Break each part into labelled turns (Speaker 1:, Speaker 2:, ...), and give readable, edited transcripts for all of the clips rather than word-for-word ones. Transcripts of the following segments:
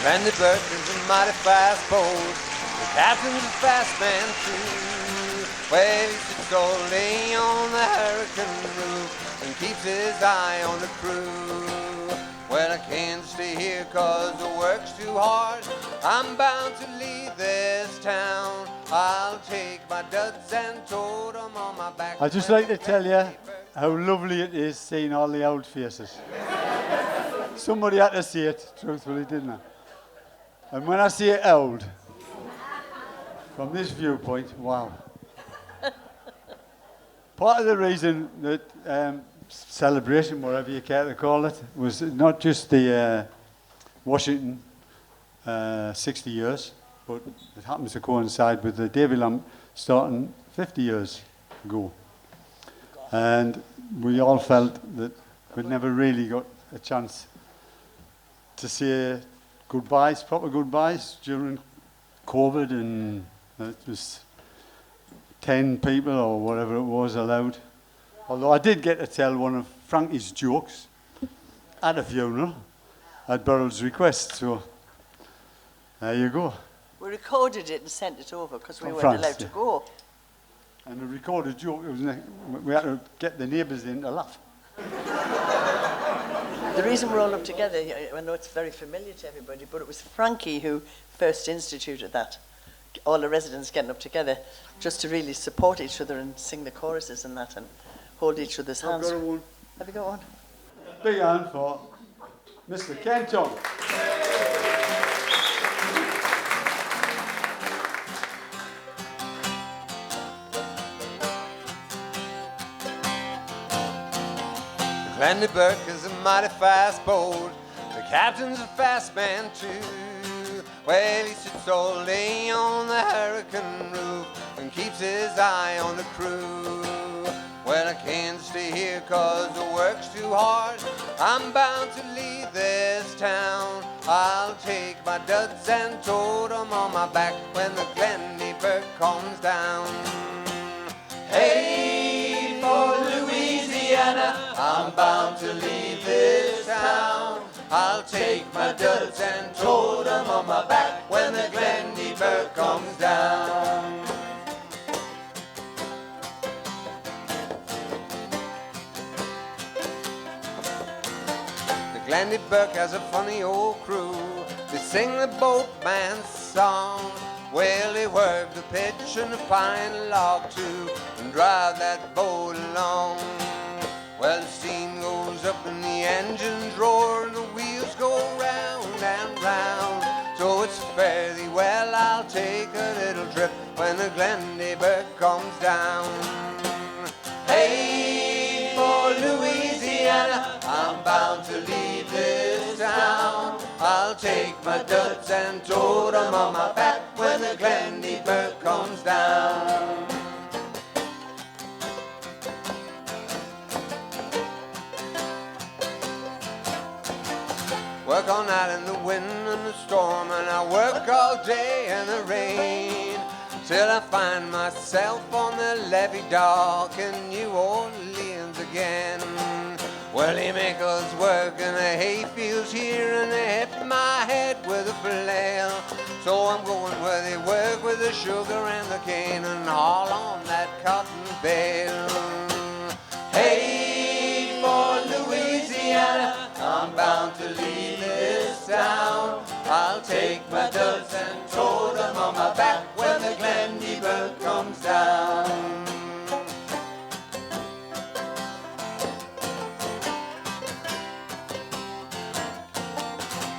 Speaker 1: Glendy Burk is a mighty fast boat. The captain's a fast man too. Well, he sits all day on the hurricane roof and keeps his eye on the crew. Well, I can't stay here 'cause the work's too hard. I'm bound to leave this town. I'll take my duds and tote 'em on my back.
Speaker 2: I'd just like to tell you how lovely it is seeing all the old faces. Somebody had to see it, truthfully, didn't I? And when I say old, from this viewpoint, wow. Part of the reason that celebration, whatever you care to call it, was not just the Washington 60 years, but it happens to coincide with the Davy Lamp starting 50 years ago. And we all felt that we'd never really got a chance to say goodbyes, proper goodbyes, during COVID, and it was 10 people or whatever it was allowed. Although I did get to tell one of Frankie's jokes at a funeral at Burrell's request, so there you go.
Speaker 3: We recorded it and sent it over because we
Speaker 2: From
Speaker 3: weren't
Speaker 2: France,
Speaker 3: allowed to go.
Speaker 2: And the recorded joke, we had to get the neighbours in to laugh.
Speaker 3: The reason we're all up together, I know it's very familiar to everybody, but it was Frankie who first instituted that. All the residents getting up together just to really support each other and sing the choruses and that and hold each other's hands.
Speaker 2: I've got one.
Speaker 3: Have you got one?
Speaker 2: Big hand for Mr. Kenton.
Speaker 1: Glendy Burk is a mighty fast boat. The captain's a fast man too. Well, he sits all day on the hurricane roof and keeps his eye on the crew. Well, I can't stay here 'cause the work's too hard. I'm bound to leave this town. I'll take my duds and tote 'em on my back when the Glendy Burk comes down. Hey, for Louisiana, I'm bound to leave this town. I'll take my duds and tote 'em on my back when the Glendy Burk comes down. The Glendy Burk has a funny old crew. They sing the boatman's song. Well, they work the pitch and the pine log too and drive that boat along. Well, the steam goes up and the engines roar and the wheels go round and round. So it's fairly well I'll take a little trip when the Glendy Burk comes down. Hey, for Louisiana, I'm bound to leave this town. I'll take my duds and tote 'em on my back when the Glendy Burk comes down. Work all night in the wind and the storm, and I work all day in the rain, till I find myself on the levee dock in New Orleans again. Well, they make us work in the hayfields here, and they hit my head with a flail. So I'm going where they work with the sugar and the cane and haul on that cotton bale. Hey, for Louisiana, I'm bound to leave this town. I'll take my duds and tote 'em on my back when the Glendy Burk comes down.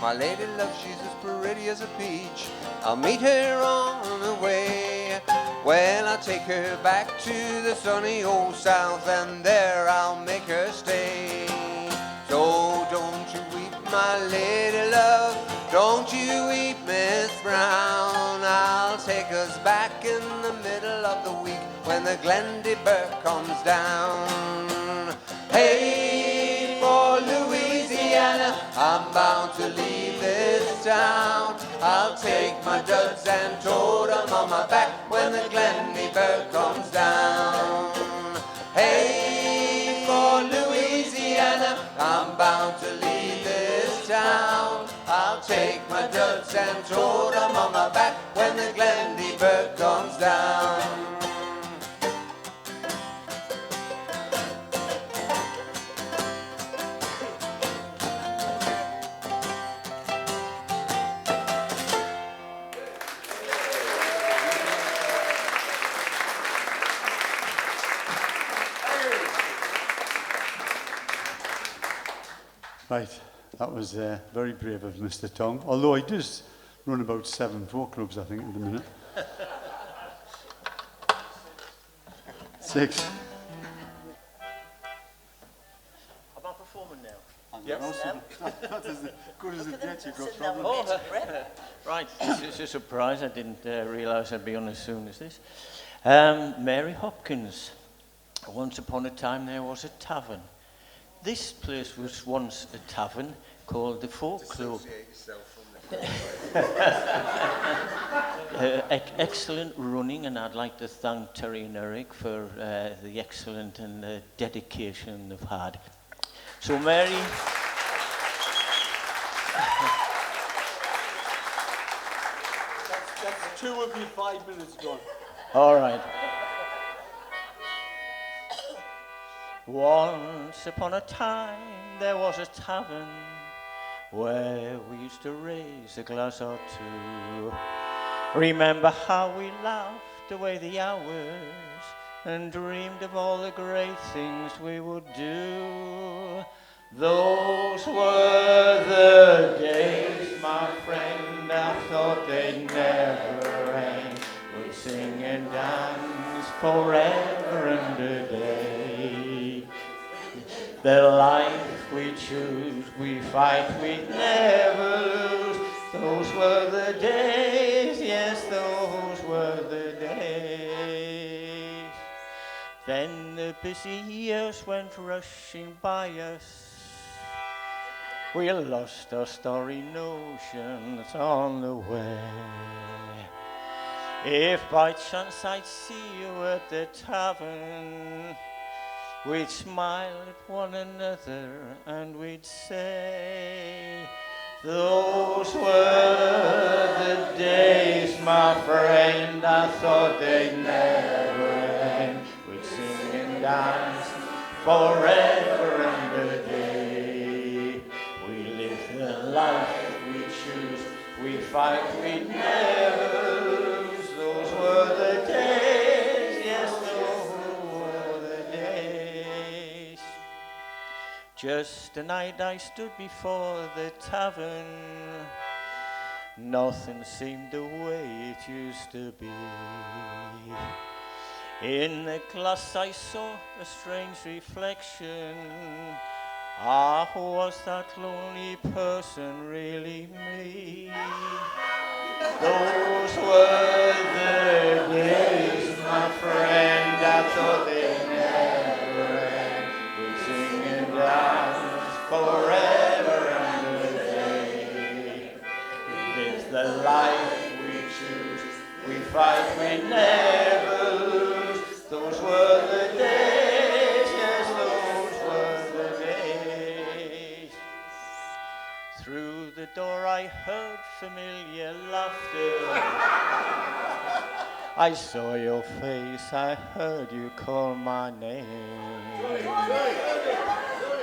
Speaker 1: My lady love, she's as pretty as a peach. I'll meet her on the way. Well, I'll take her back to the sunny old South, and there I'll make her stay. So don't you weep, my lady love, don't you weep, Miss Brown. I'll take us back in the middle of the week when the Glendy Burk comes down. Hey, for Louisiana, I'm bound to leave this town. I'll take my duds and tote 'em on my back when the Glendy Burk comes down. Hey, for Louisiana, I'm bound to leave this town. I'll take my duds and toad, I'm on my back when the Glendy Burk comes down.
Speaker 2: Right, that was very brave of Mr. Tong, although he does run about 7 folk clubs, I think, at the minute. 6.
Speaker 4: Am I performing now?
Speaker 2: Yes. Not as good as it gets, you've got
Speaker 3: Sitting down
Speaker 2: problems.
Speaker 3: with bated breath.
Speaker 4: Right, this is a surprise. I didn't realise I'd be on as soon as this. Mary Hopkins. Once upon a time there was a tavern. This place was once a tavern called the Folk Club. Excellent running, and I'd like to thank Terry and Eric for the excellent and dedication they've had. So Mary...
Speaker 2: That's 2 of me 5 minutes gone.
Speaker 4: All right. Once upon a time there was a tavern where we used to raise a glass or two. Remember how we laughed away the hours and dreamed of all the great things we would do. Those were the days, my friend, I thought they'd never end. We'd sing and dance forever and a day. The life we choose, we fight, we never lose. Those were the days, yes, those were the days. Then the busy years went rushing by us. We lost our starry notions on the way. If by chance I'd see you at the tavern, we'd smile at one another and we'd say, those were the days, my friend, I thought they'd never end. We'd sing and dance forever and a day. We live the life we choose, we fight, we never lose. Those were the days, yes, those were the days. Just a night I stood before the tavern. Nothing seemed the way it used to be. In the glass I saw a strange reflection. Ah, was that lonely person really me? Those were the days, my friend, I thought they'd never end. We'd sing and dance forever and a day. We live the life we choose, we fight, we never lose. Those were the days, yes, those were the days. Through the door I heard familiar laughter. I saw your face, I heard you call my name.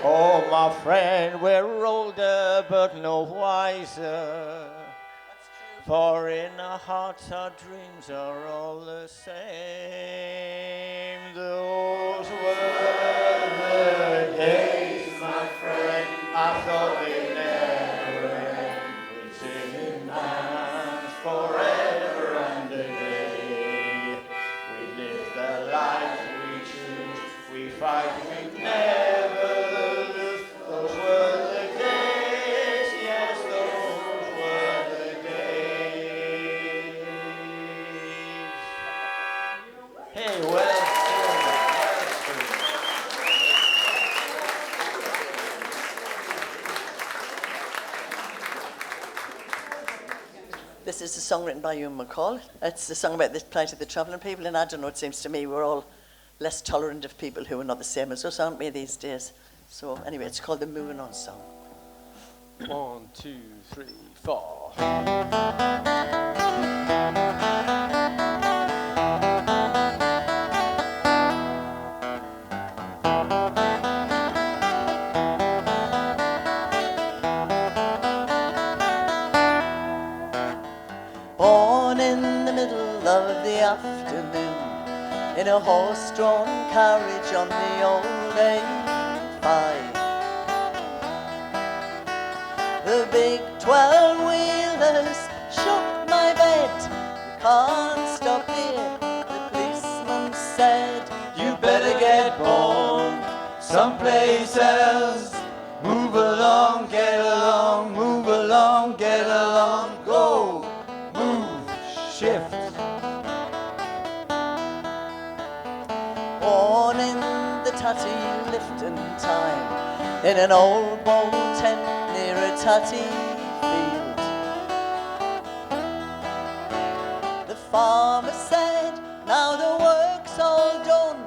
Speaker 4: Oh, my friend, we're older but no wiser. For in our hearts our dreams are all the same. Those were the days, my friend, I thought they'd never end. We'd sing and dance forever and a day. We live the life we choose, we fight, we never lose. Those were the days, yes, those were the days. Hey, well done.
Speaker 3: This is a song written by Ewan McCall. It's a song about the plight of the travelling people, and I don't know, it seems to me we're all less tolerant of people who are not the same as us, aren't we, these days? So anyway, it's called the Moving On Song.
Speaker 5: 1, 2, 3, 4.
Speaker 3: Born in the middle of the afternoon, in a horse-drawn carriage on the old A5. The big 12-wheelers shook my bed. You can't stop here, the policeman said.
Speaker 4: You better get born someplace else. Move along, get along, move along, get along. Go, move, shift.
Speaker 3: Born in the tatty Lifton time, in an old bowl tent near a tatty field. The farmer said, now the work's all done,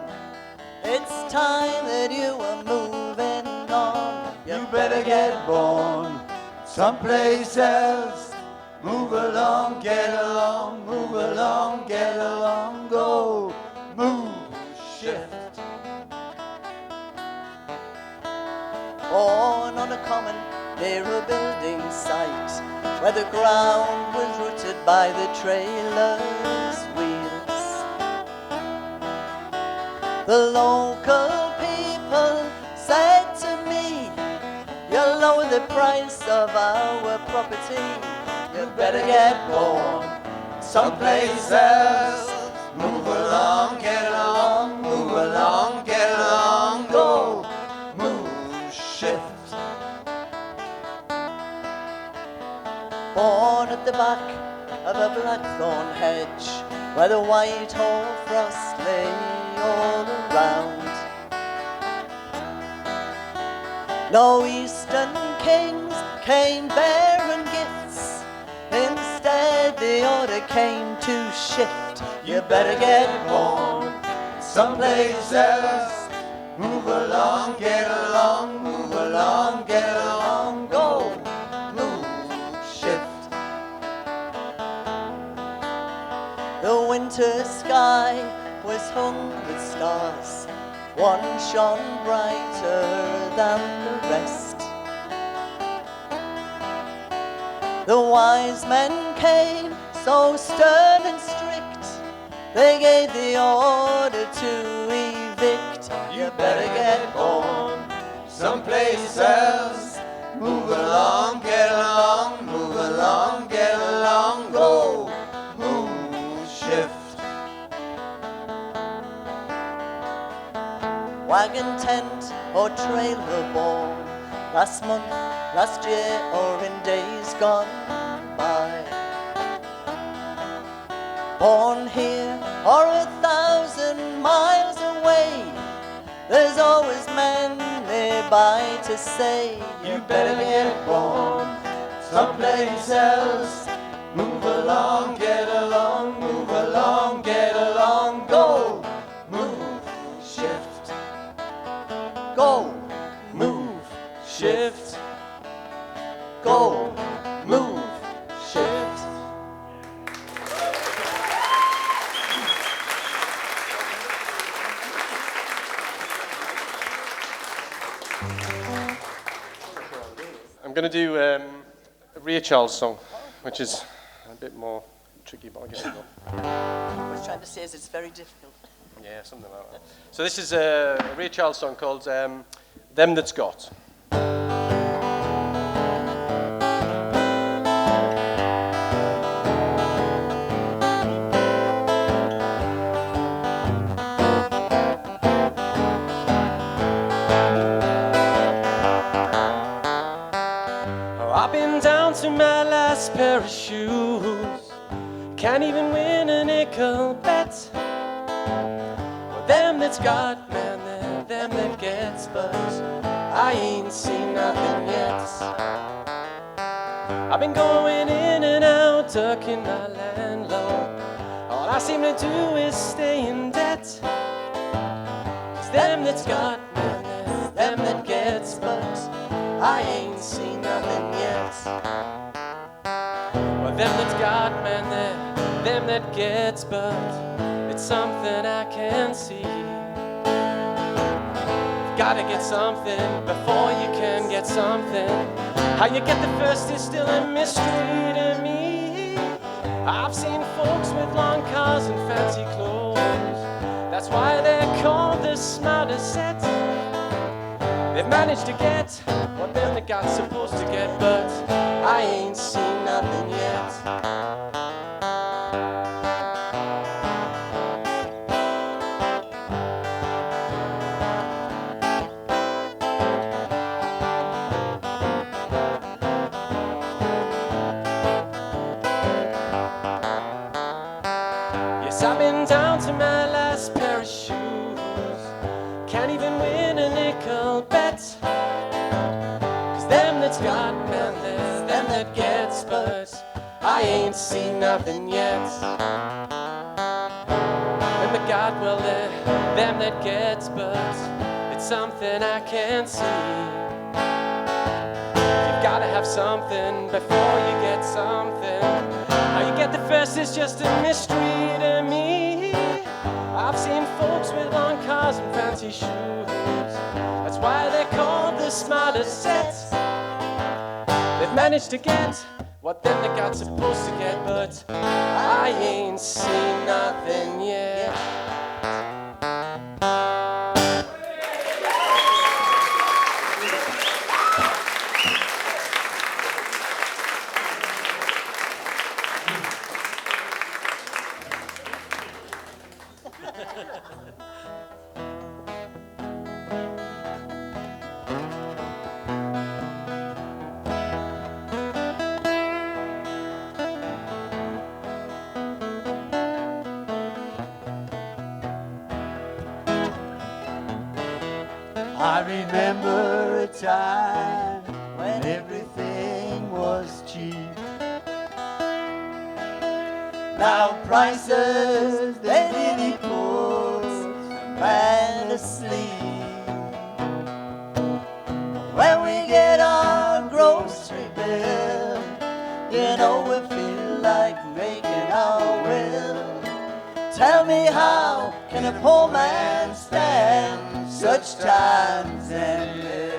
Speaker 3: it's time that you were moving on.
Speaker 4: You better get born someplace else. Move along, get along, move along, get along. Go, move, shift.
Speaker 3: Born on a common near a building site, where the ground was rooted by the trailer's wheels. The local people said to me, you'll lower the price of our property. You better get born
Speaker 4: Someplace else. Move along, get along, move along, get along. Go, move, shift.
Speaker 3: born at the back of a blackthorn hedge, where the white hoarfrost lay all around. No eastern kings came bearing gifts, instead the order came to shift. You better get born
Speaker 4: Someplace else. Move along, get along, move along, get along. Go, move, shift.
Speaker 3: The winter sky was hung with stars, one shone brighter than the rest. The wise men came so stern and strict, they gave the order to evict.
Speaker 4: You better get born someplace else. Move along, get along, move along, get along. Go, move, shift.
Speaker 3: Wagon tent or trailer born, last month, last year, or in days gone by. Born here or 1,000 miles away, there's always men nearby to say,
Speaker 4: You better get born someplace else. Move along, get along, move along, get along. Go, move, shift.
Speaker 3: go,
Speaker 4: Move, shift.
Speaker 3: go.
Speaker 4: Move, shift.
Speaker 5: I'm going to do a Ray Charles song, which is a bit more tricky, but I'll get it done.
Speaker 3: What I was trying to say is it's very difficult.
Speaker 5: Yeah, something like that. So this is a Ray Charles song called Them That's Got. I've been down to my last pair of shoes. Can't even win a nickel bet. Well, them that's got, man, they're them that gets, but I ain't seen nothing yet. I've been going in and out, ducking my landlord. All I seem to do is stay in debt. 'Cause them that's got, man, they're them that gets, but I ain't seen nothing yet. Well, them that's got, man, they're them that gets, but it's something I can see. You've gotta get something before you can get something. How you get the first is still a mystery to me. I've seen folks with long cars and fancy clothes. That's why they're called the smartest set. They've managed to get what them that got supposed to get, but I ain't seen nothing yet. Yes, I've been down to my last pair of shoes. Can't even win a nickel bet. Cause them that's got, man, there's them that gets, but I ain't seen nothing yet. Them that got, well, they're them that gets, but it's something I can't see. You've gotta have something before you get something. How you get the first is just a mystery to me. I've seen folks with long cars and fancy shoes. That's why they're called the smartest set. They've managed to get what them that got supposed to get, but I ain't seen nothing yet.
Speaker 6: I remember a time when everything was cheap. Now prices, they really put a man to sleep. When we get our grocery bill, you know we feel like making our will. Tell me, how can a poor man stand such times and live?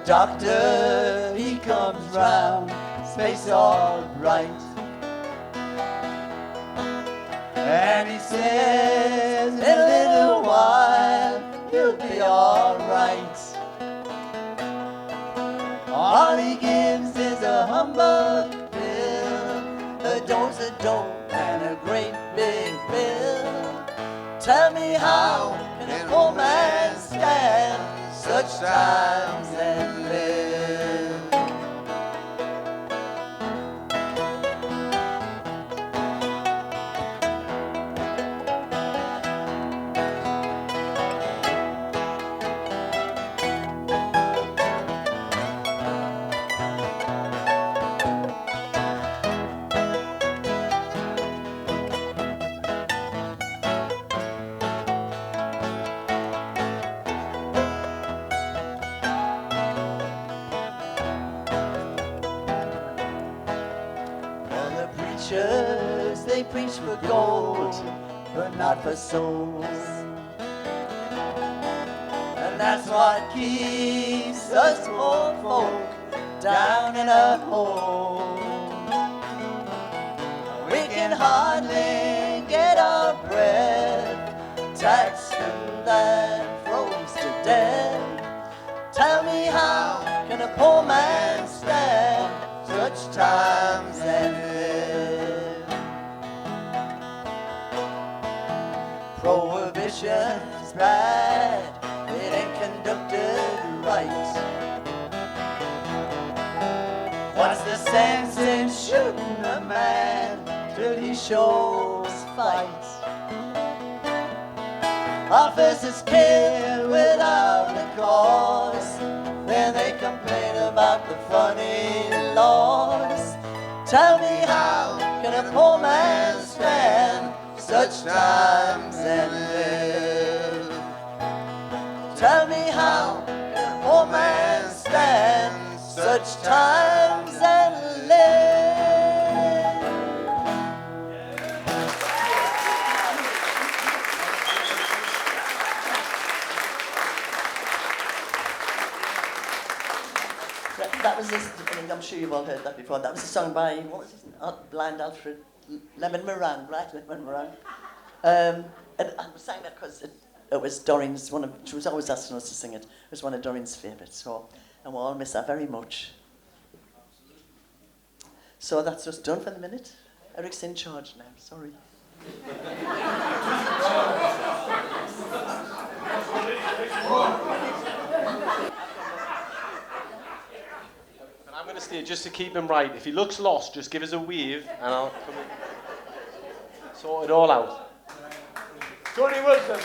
Speaker 6: Doctor, he comes round, his face all bright, and he says, in a little while, you'll be all right. All he gives is a humbug pill, a dose of dope and a great big bill. Tell me, how can a poor man stand such times and live? They preach for gold, but not for souls. And that's what keeps us poor folk down in a hole. We can hardly get our breath, taxed and froze to death. Tell me, how can a poor man stand such times and live? Prohibition's bad, it ain't conducted right. What's the sense in shooting a man till he shows fight? Officers kill without a cause, then they complain about the funny laws. Tell me, how can a poor man stand such times and live? Tell me, how can a poor man stand such times and live? That was this, I mean, I'm sure you've all heard that before. That was a song by, what was his name? Blind Alfred Lemon Meringue, right? Lemon Meringue. And I sang that because it was Doreen's, she was always asking us to sing it. It was one of Doreen's favourites, so, and we'll all miss that very much. So that's us done for the minute. Eric's in charge now, sorry.
Speaker 5: I'm going to stay just to keep him right. If he looks lost, just give us a wave and I'll come in. Sort it all out. Tony Wilson.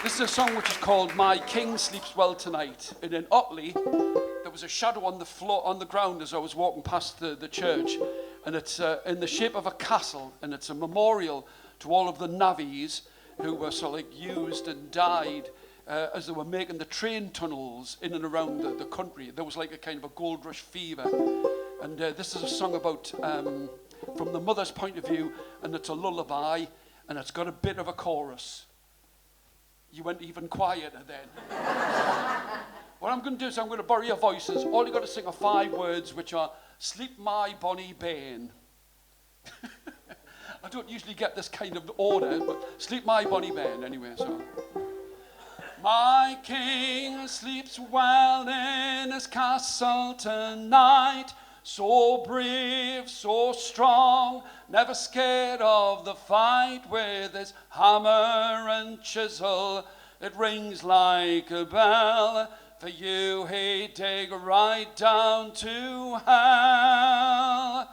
Speaker 7: This is a song which is called My King Sleeps Well Tonight. And in Otley, there was a shadow on the floor, on the ground as I was walking past the church. And it's in the shape of a castle. And it's a memorial to all of the navvies who were sort of like used and died as they were making the train tunnels in and around the country. There was like a kind of a gold rush fever. And this is a song about, from the mother's point of view, and it's a lullaby, and it's got a bit of a chorus. You went even quieter then. What I'm going to do is I'm going to borrow your voices. All you've got to sing are 5 words, which are, sleep my bonny bairn. I don't usually get this kind of order, but sleep my bonny bairn anyway, so... My king sleeps well in his castle tonight, so brave, so strong, never scared of the fight. With his hammer and chisel, it rings like a bell. For you he'd dig right down to hell.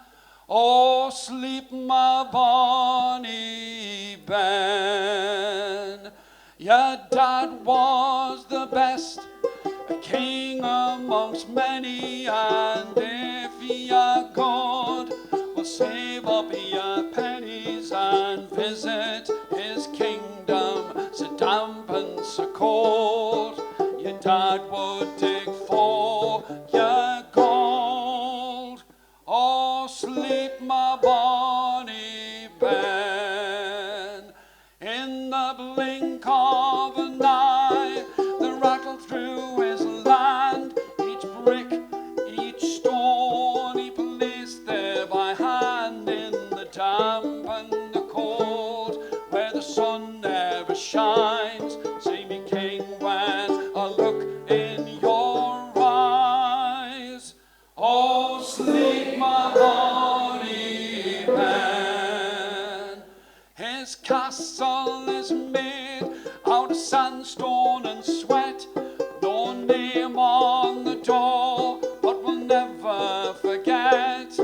Speaker 7: Oh, sleep my bonny bairn. Your dad was the best, a king amongst many, and if you're good, will save up your pennies and visit his kingdom, so damp and so cold. Your dad would dig for your gold. Oh, sleep my bonny bairn. In the blink of an eye, the rattle through his land. Each brick, each stone he placed there by hand, in the damp and the cold, where the sun never shines. See me, king, when I look in your eyes. Oh, sleep my bonny bairn. His castle is made out of sandstone and sweat. No name on the door, but we'll never forget.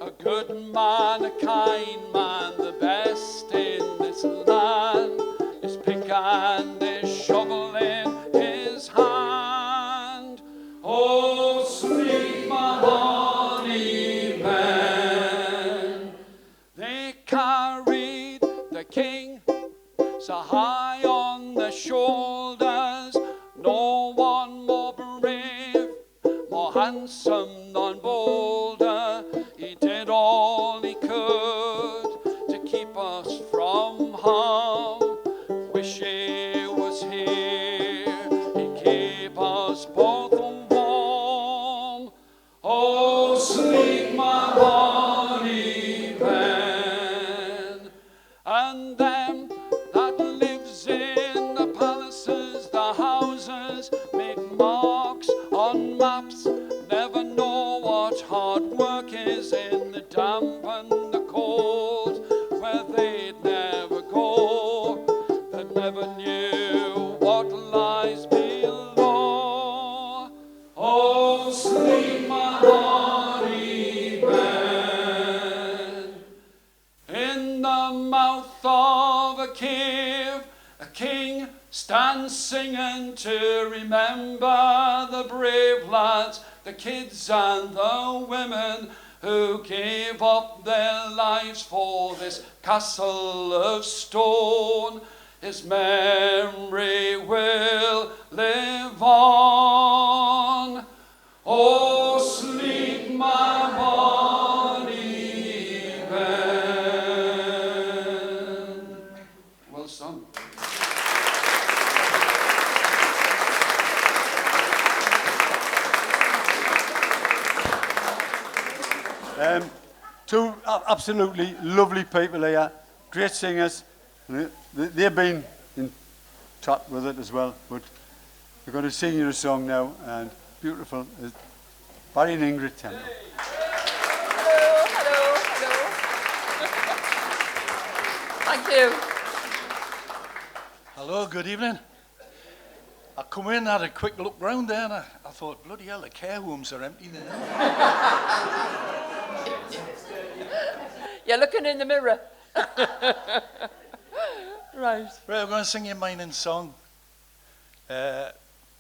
Speaker 7: A good man, a kind man, the best in this land. His pick and his shovel in his hand. Oh, sleep my bonny bairn. They carried the king so high on their shoulders, no one more brave, more handsome than bolder. He did all he could to keep us from harm. Wish he was here, he'd keep us both warm. Oh, sleep my bonny bairn. And them that lives in the palaces, the houses, make marks on maps, never know what hard work is in the damp and the cold, where they'd mouth of a cave, a king stands singing to remember the brave lads, the kids and the women who gave up their lives for this castle of stone. His memory will live on. Oh, sleep, my bonny Ben. Well sung.
Speaker 2: Two absolutely lovely people here, great singers. They've been in touch with it as well, but we're going to sing you a song now, and beautiful. Barry and Ingrid Temple.
Speaker 3: Thank you.
Speaker 8: Hello, good evening. I come in, had a quick look round there, and I thought, bloody hell, the care homes are empty there.
Speaker 3: You're looking in the mirror. Right.
Speaker 8: Right, I'm going to sing you a mining song.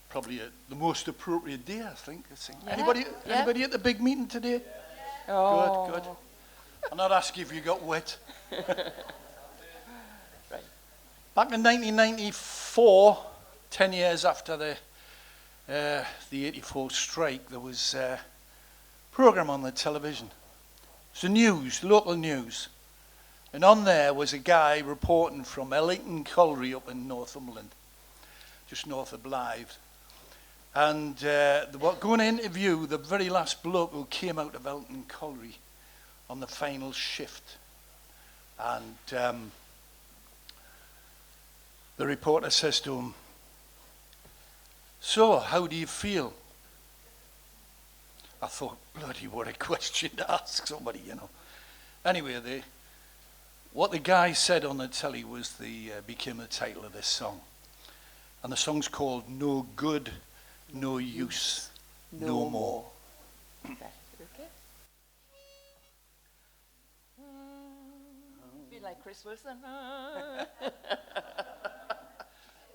Speaker 8: Probably the most appropriate day, I think. To sing.
Speaker 3: Yeah,
Speaker 8: Anybody at the big meeting today?
Speaker 3: Oh.
Speaker 8: Good. I'm not asking if you got wet.
Speaker 3: Right.
Speaker 8: Back in 1994, 10 years after the 84 strike, there was a programme on the television. It's the news, local news. And on there was a guy reporting from Ellington Colliery up in Northumberland, just north of Blythe. And they were going to interview the very last bloke who came out of Ellington Colliery on the final shift. And the reporter says to him, "So, how do you feel?" I thought, bloody what a question to ask somebody, you know. Anyway, what the guy said on the telly was became the title of this song. And the song's called No Good, No Use, No More.
Speaker 3: Okay. Be like Chris Wilson.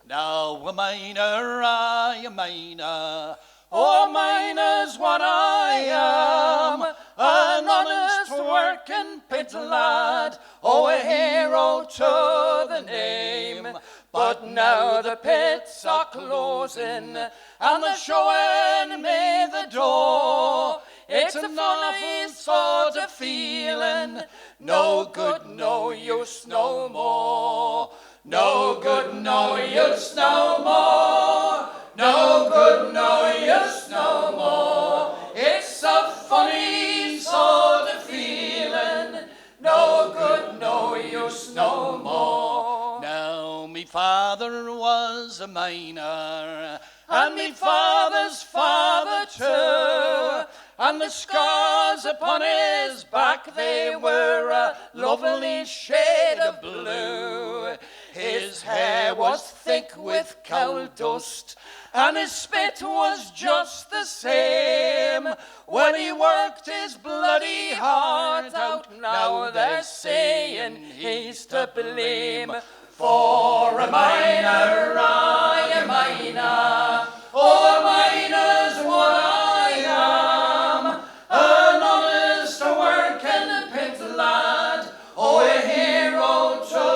Speaker 8: Now a miner, I a miner. Oh, miner's what I am, an honest working pit lad, oh, a hero to the name. But now the pits are closing, and they're showing me the door. It's a funny sort of feeling, no good, no use, no more. No good, no use, no more. No good, no use, no more. It's a funny sort of feeling. No good, no use, no more. Now, me father was a miner, and me father's father too. And the scars upon his back, they were a lovely shade of blue. His hair was thick with coal dust, and his spit was just the same. When he worked his bloody heart out, now they're saying he's to blame. For a miner, I a miner, oh, a miner's what I am, an honest working pit lad, oh, a hero to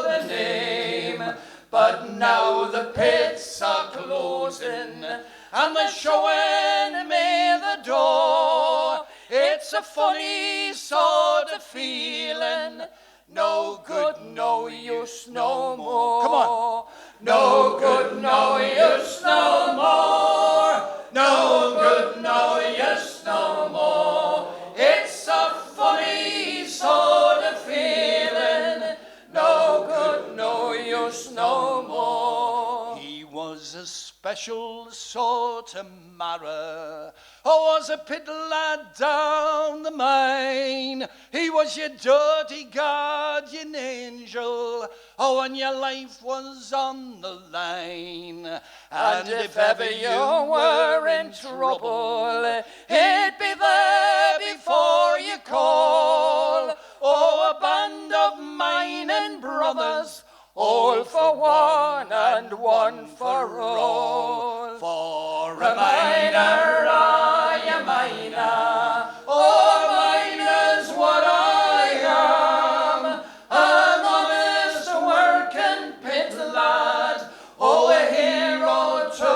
Speaker 8: the name. But now the pits are closing, and they're showing me the door. It's a funny sort of feeling, no good, no use, no more. Come on. No good, no use, no more. No good, no use, no more. It's a funny sort of feeling, no good, no use, no more. He was a special sort of marrow, was a pit lad down the mine. He was your dirty guardian angel, when your life was on the line. And if ever you were in trouble, he'd be there before you call. Oh, a band of mine and brothers, all for one and one for all. For a miner, I am miner, oh, miner's what I am, an honest working pit lad, oh, a hero to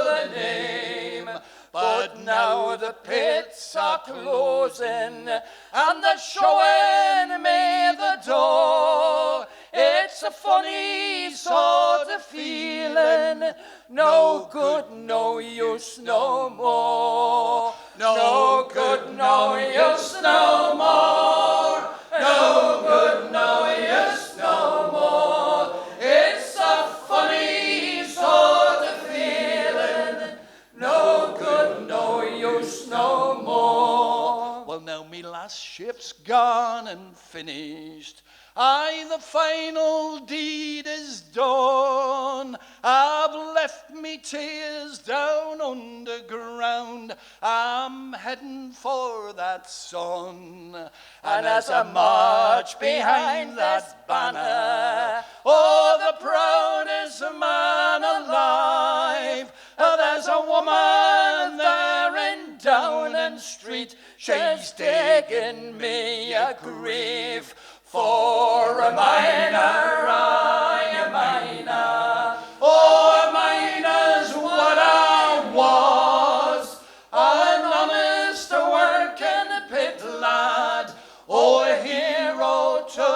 Speaker 8: the name. But now the pits are closing and they're showing me the door. It's a funny sort of feeling, no good, no use no more. No good, no use no more. No good, no use no more. It's a funny sort of feeling, no good, no use no more. Well, now me last ship's gone and finished. Aye, the final deed is done. I've left me tears down underground. I'm heading for that sun. And as I march behind that banner, oh, the proudest man alive, there's a woman there in Downing Street. She's digging me a grave. For a miner, I am miner, oh, a miner's what I was, an honest working pit lad, oh, a hero to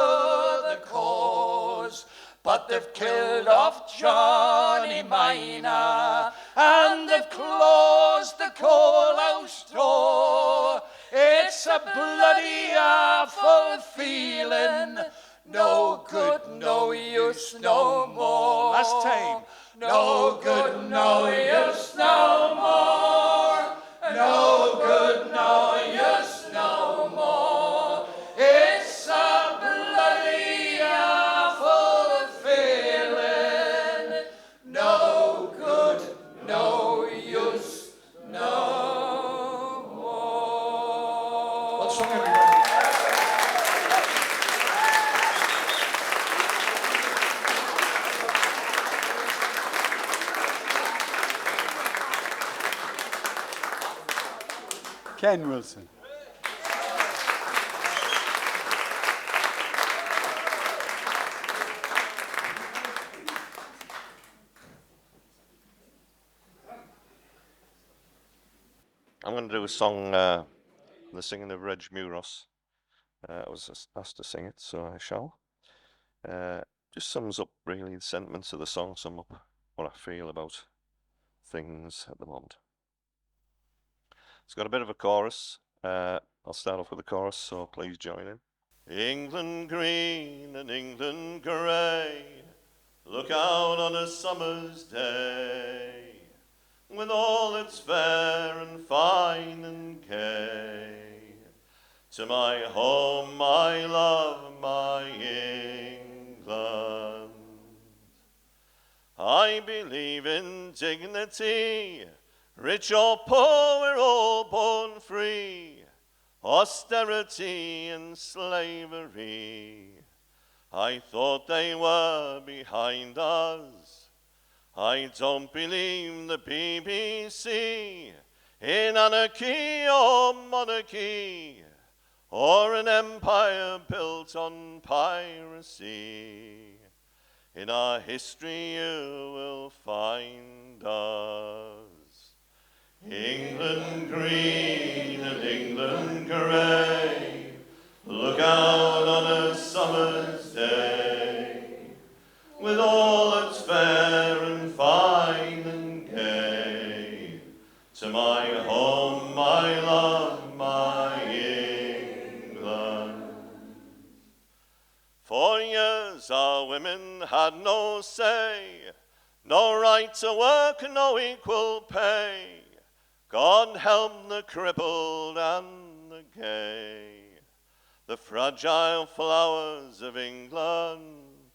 Speaker 8: the cause. But they've killed off Johnny Miner, and they've closed the coalhouse door. It's a bloody awful feeling, no good, no use no more. Last time. No good, no use no more. No good, no use no more. It's a bloody awful feeling, no good, no use no more.
Speaker 7: Well sung, everybody.
Speaker 2: Ken Wilson.
Speaker 9: I'm going to do a song, the singing of Reg Muros. I was asked to sing it, so I shall. Just sums up really the sentiments of the song, sum up what I feel about things at the moment. It's got a bit of a chorus. I'll start off with the chorus, so please join in. England green and England grey, look out on a summer's day, with all its fair and fine and gay. To my home, my love, my England. I believe in dignity, rich or poor, we're all born free. Austerity and slavery, I thought they were behind us. I don't believe the BBC in anarchy or monarchy, or an empire built on piracy. In our history you will find us. England green and England grey, look out on a summer's day, with all its fair and fine and gay. To my home, my love, my England. For years our women had no say, no right to work, no equal pay. God help the crippled and the gay, the fragile flowers of England.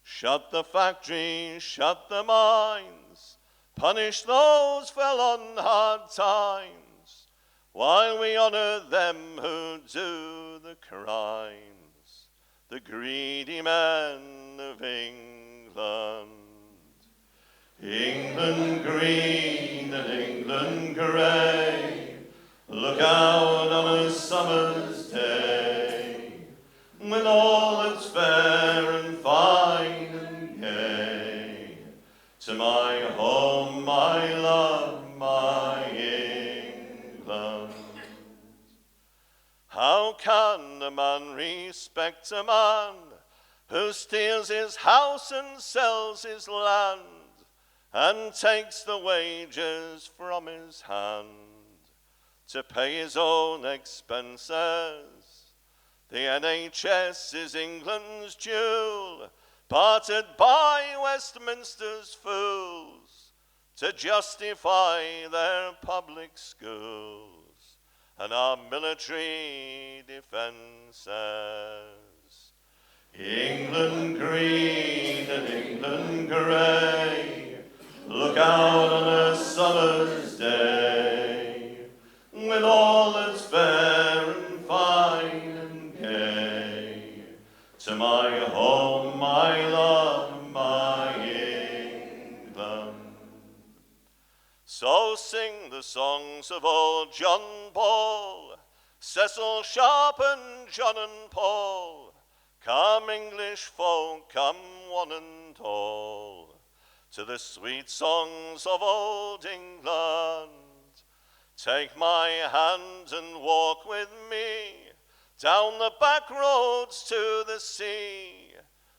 Speaker 9: Shut the factories, shut the mines, punish those fell on hard times, while we honor them who do the crimes. the greedy men of England. England green and England grey, look out on a summer's day, with all that's fair and fine and gay. To my home, my love, my England. How can a man respect a man who steals his house and sells his land and takes the wages from his hand to pay his own expenses? The NHS is England's jewel, parted by Westminster's fools to justify their public schools and our military defences. England green and England grey, look out on a summer's day, with all that's fair and fine and gay. To my home, my love, my England. So sing the songs of old John Ball, Cecil Sharp and John and Paul. Come English folk, come one and all, to the sweet songs of old England. Take my hand and walk with me down the back roads to the sea,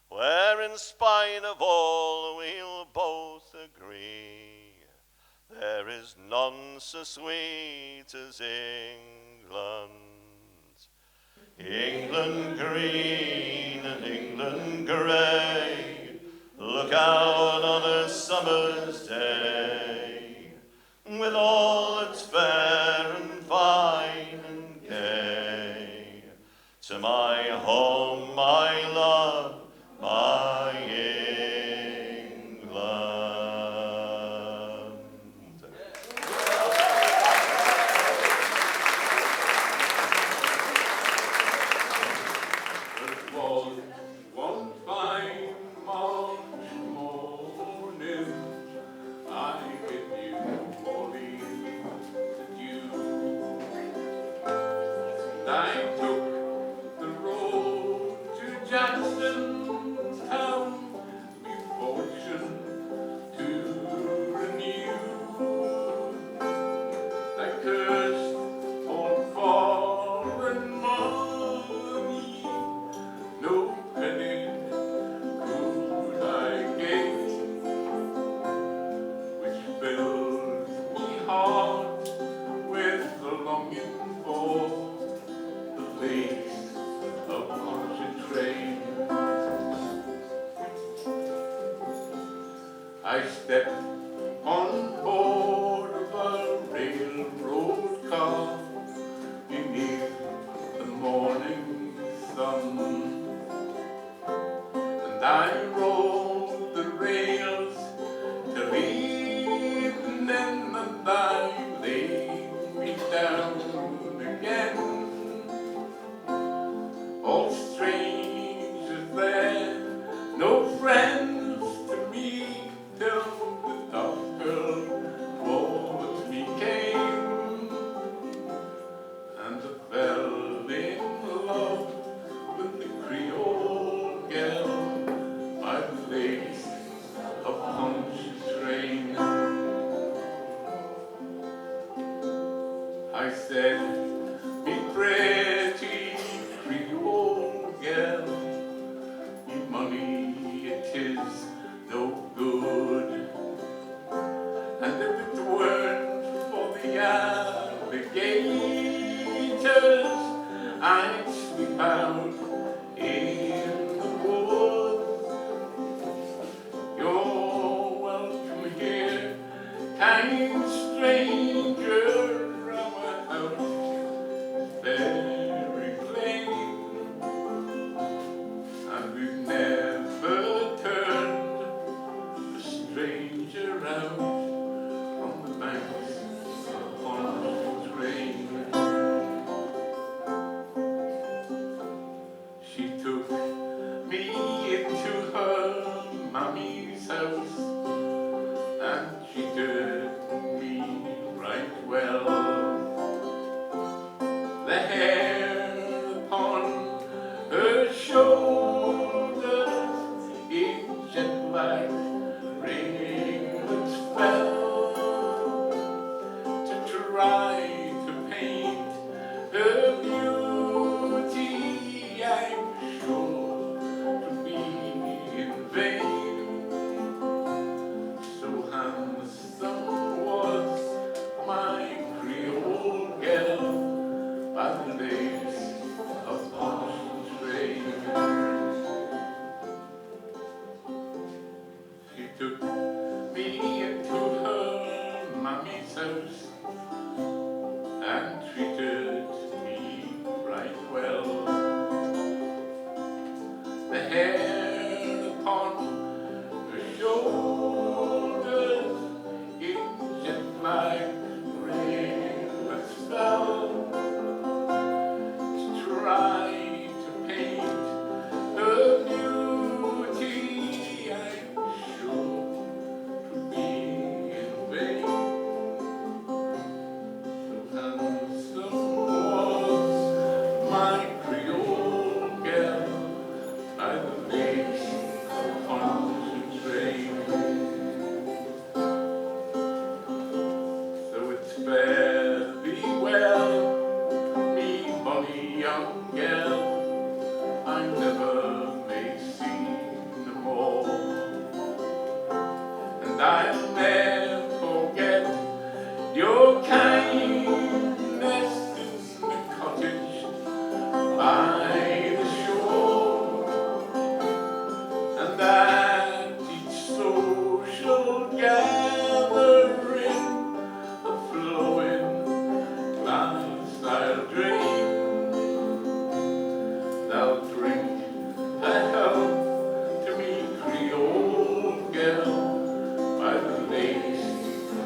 Speaker 9: where in spite of all we'll both agree, there is none so sweet as England. England green and England grey, look out on a summer's day, with all that's fair and fine and gay. To my home, my love, my England.
Speaker 10: It was one fine March morning, I give you all the due. I took the road to Johnston town, me fortune to renew. I cursed all foreign money, no penny could I gain, which filled me heart with the longing for the place of Pontchartrain. I stepped on board of a railroad car beneath the morning sun, and I rode the rails till evening, and I laid me down again. All strangers there, no friends to me, till the dark girl towards me came, and I fell in love with the Creole girl by the lakes of Pontchartrain. I said, me pretty Creole girl, me money it is no good, and if it weren't for the alligators, I'd sleep out in the woods. You're welcome here, kind stranger. Our house is very plain, and we've never turned a stranger out on the banks of Pontchartrain. She took me into her mummy's house and treated me right well. The hair upon her shoulders in jet black ringlets fell. To try to paint her beauty, I'm sure to be in vain. So handsome was my Creole girl by the days of Prine. She took me into her mummy's house and treated me right well. The hair upon her shoulders in jet black ringlets fell. To try to paint her beauty, I'm sure to be in vain. So handsome was my Creole girl by the days of Prine. So it's fare thee well, me bonny young girl, I never may see no more. And I'll never forget your kindness in the cottage by the shore, and at each social gathering a flowing glass I'll drain. Thou drink a health to me, Creole girl, by the days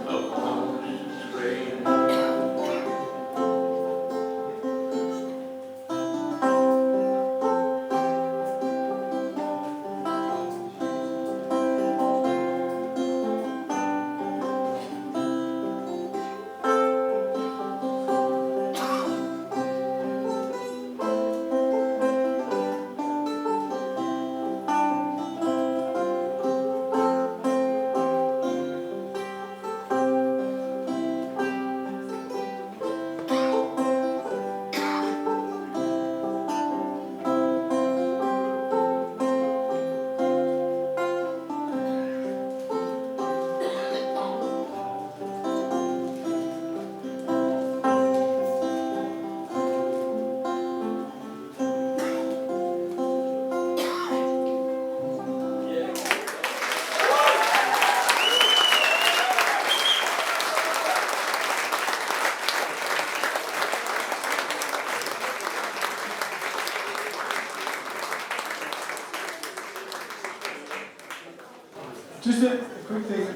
Speaker 10: of Prine.
Speaker 2: Just a quick thing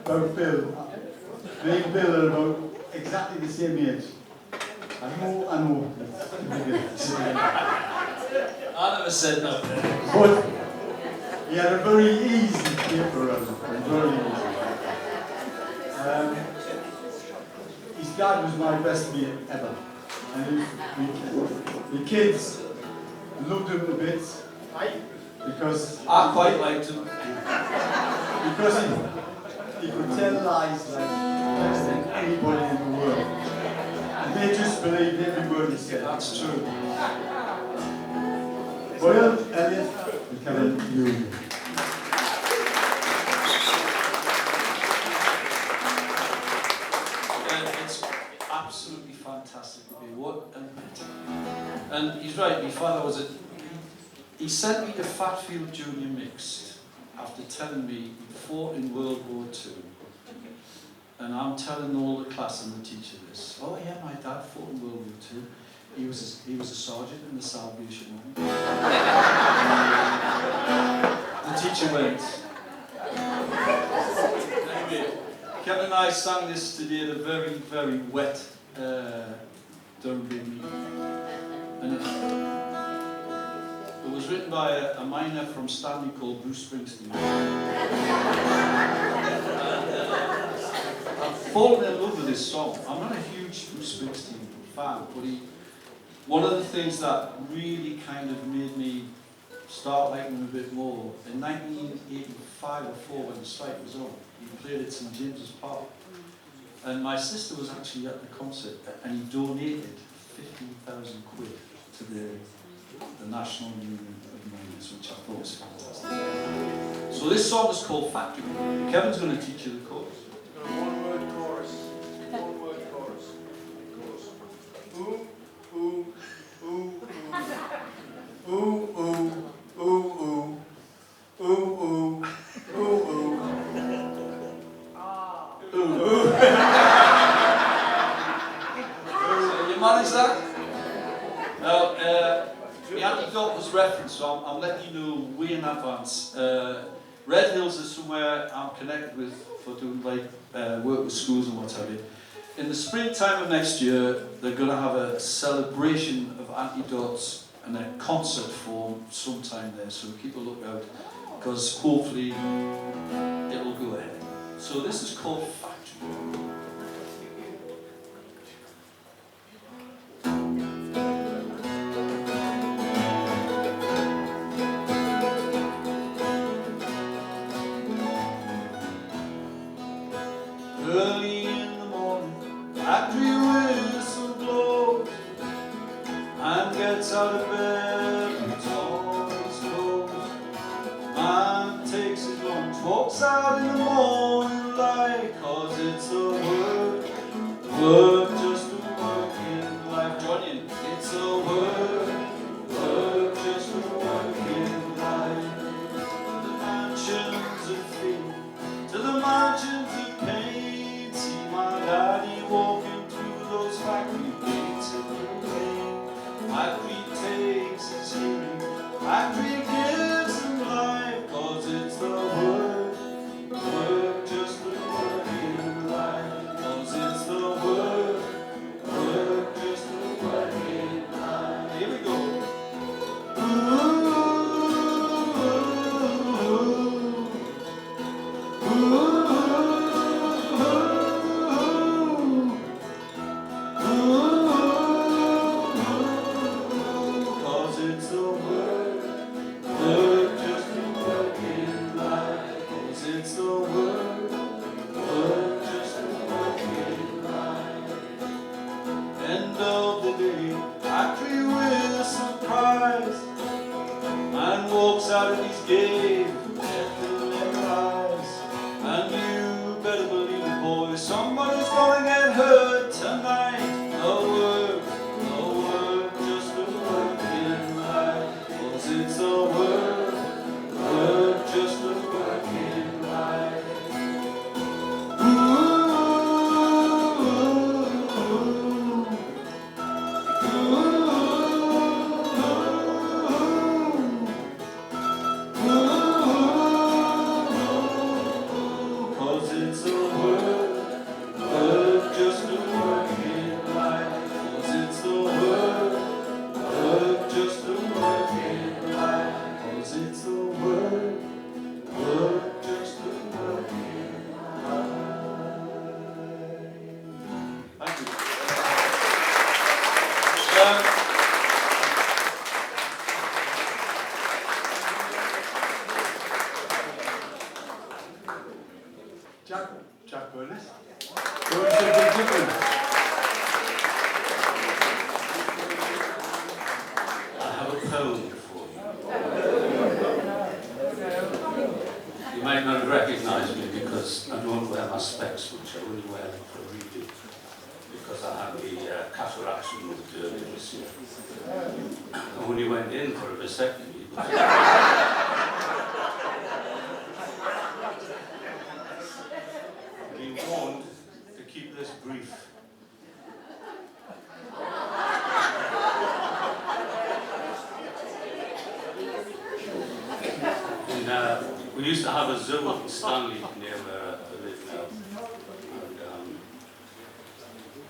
Speaker 2: about Bill. Me and Bill are about exactly the same age. I know.
Speaker 8: I never said nothing.
Speaker 2: But he had a very easy paper round, very easy. His dad was my best mate ever. And the kids loved him a bit. Because
Speaker 8: I quite liked him.
Speaker 2: Because he could tell lies like less than anybody in the world. And they just believed every word he said.
Speaker 8: That's true.
Speaker 2: Well, Elliot, and Kevin, you.
Speaker 8: It's absolutely fantastic to be what and he's right, my father was he sent me to Fatfield Junior Mixed after telling me he fought in World War II. And I'm telling all the class and the teacher this. Oh yeah, my dad fought in World War II. He was a sergeant in the Salvation Army. The teacher went. Anyway, Kevin and I sang this today at a very, very wet Dunby meeting. And it was
Speaker 11: was written by a miner from Stanley called Bruce Springsteen. I've fallen in love with this song. I'm not a huge Bruce Springsteen fan, but one of the things that really kind of made me start liking him a bit more, in 1985 or 4 when the strike was on, he played at St James's Park. And my sister was actually at the concert, and he donated 15,000 quid to the National Union of Miners, which I thought was fantastic. So this song is called Factory. Kevin's going to teach you the chorus.
Speaker 10: One-word chorus. One-word chorus. Ooh, ooh, ooh, ooh. Ooh, ooh, ooh, ooh. Ooh, ooh, ooh, ooh. Ooh, ooh.
Speaker 11: So you manage that? Now, the anecdote was referenced, so I'm letting you know way in advance. Red Hills is somewhere I'm connected with for doing like work with schools and what have you. In the springtime of next year, they're going to have a celebration of anecdotes and a concert form sometime there, so keep a lookout, because hopefully it will go ahead. So this is called Factory. Early in the morning, factory whistle blows, and gets out of bed and all his clothes. Man takes his lunch, walks out in the morning light, 'cause it's the work, just the work in life. Join in. It's the work, just the work in life. To the mansions of fame, to the mansions of pain, see my daddy walking through those factory gates in the rain. Factory takes his hearing, factory gives him life, 'cause it's the work, just the work in life. 'Cause it's the work, just the work in life. Here we go. Ooh, ooh, Cause it's the work, just the work in life. Cause it's the work, just the work in life. End of the day, factory whistle cries, man walks out of his gate, death in their eyes. And you better believe it, boy, somebody's gonna get hurt tonight. No work, just the work in life. 'Cause it's the work, just the work in life. Ooh, Cause it's the work, just the work in life. 'Cause it's the work, just the work in life. 'Cause it's the work, just the work in life. Thank you.
Speaker 2: Jack Burnett. Doing something different.
Speaker 11: I have a poem for you. You might not recognise me because I don't wear my specs, which I only wear them for a reading, because I had the cataract removed earlier this year. I only went in for a vasectomy. Be warned to keep this brief. And, we used to have a zoo in Stanley near where I live now.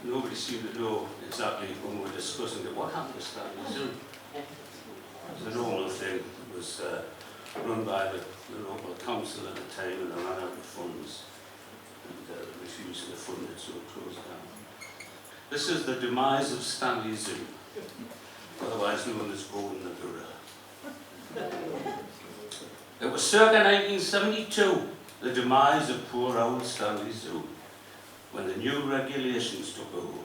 Speaker 11: And nobody seemed to know exactly when we were discussing it. What happened to Stanley Zoo?
Speaker 12: was a normal thing. It was run by the local council at the time, and they ran out of funds and refused to fund it, so it closed down. This is the demise of Stanley Zoo, otherwise known as Gordon the Gorilla. It was circa 1972, the demise of poor old Stanley Zoo, when the new regulations took a hold.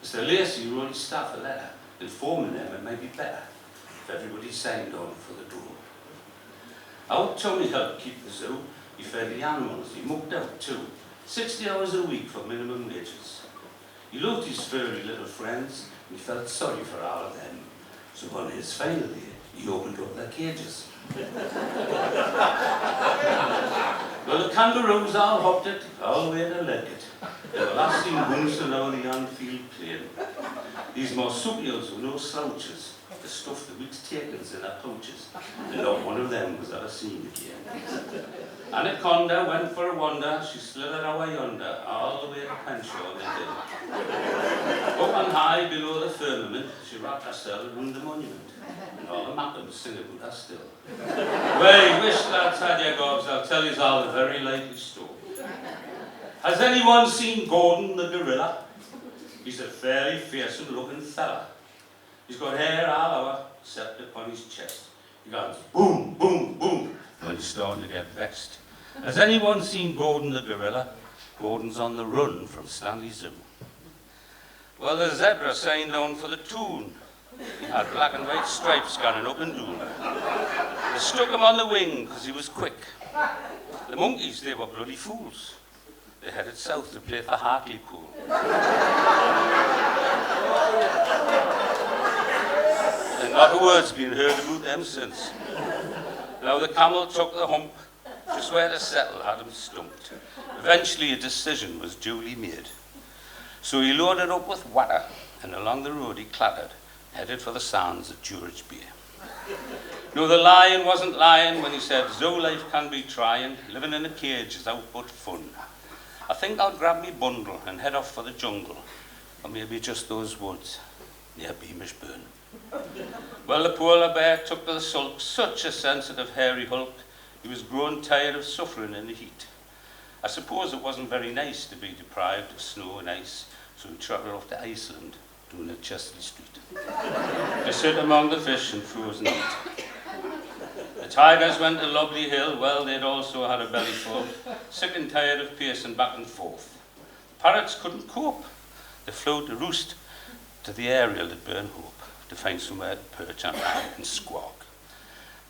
Speaker 12: Mr. Lacey wrote his staff a letter informing them it might be better if everybody signed on for the draw. Old Tommy helped keep the zoo. He fed the animals, he mucked out too, 60 hours a week for minimum wages. He loved his furry little friends, and he felt sorry for all of them. So on his final day, he opened up their cages. Well, the kangaroos all hopped it, all the way to Leggett. They were last seen bouncing around the Anfield plain. These marsupials were no slouches. They stuffed the week's takings in their pouches, and not one of them was ever seen again. Anaconda went for a wander, she slithered away yonder, all the way to Penshaw they did. Up on high below the firmament, she wrapped herself around the monument, and all the Mackhams sing about her still. Well, wish lads had your gobs, I'll tell you all a very likely story. Has anyone seen Gordon the Gorilla? He's a fairly fearsome looking fella. He's got hair all over, except upon his chest. He goes boom, boom, boom, when he's starting to get vexed. Has anyone seen Gordon the Gorilla? Gordon's on the run from Stanley Zoo. Well, the zebra signed on for the tune. He had black and white stripes going up and down. They stuck him on the wing because he was quick. The monkeys, they were bloody fools. They headed south to play for Hartlepool. And not a word's been heard about them since. Now the camel took the hump, just where to settle had him stumped. Eventually a decision was duly made. So he loaded up with water, and along the road he clattered, headed for the sands at George Bay. No, the lion wasn't lying when he said, zoo life can be trying, living in a cage is out but fun. I think I'll grab me bundle and head off for the jungle, or maybe just those woods near Beamishburn. Well, the polar bear took to the sulk, such a sensitive, hairy hulk. He was growing tired of suffering in the heat. I suppose it wasn't very nice to be deprived of snow and ice, so he travelled off to Iceland, doing it Chesley Street, to sit among the fish and frozen meat. The tigers went to Lobley Hill. Well, they'd also had a bellyful, sick and tired of pacing back and forth. The parrots couldn't cope. They flew to roost to the Ariel at Burnhope to find somewhere to perch and hide and squawk.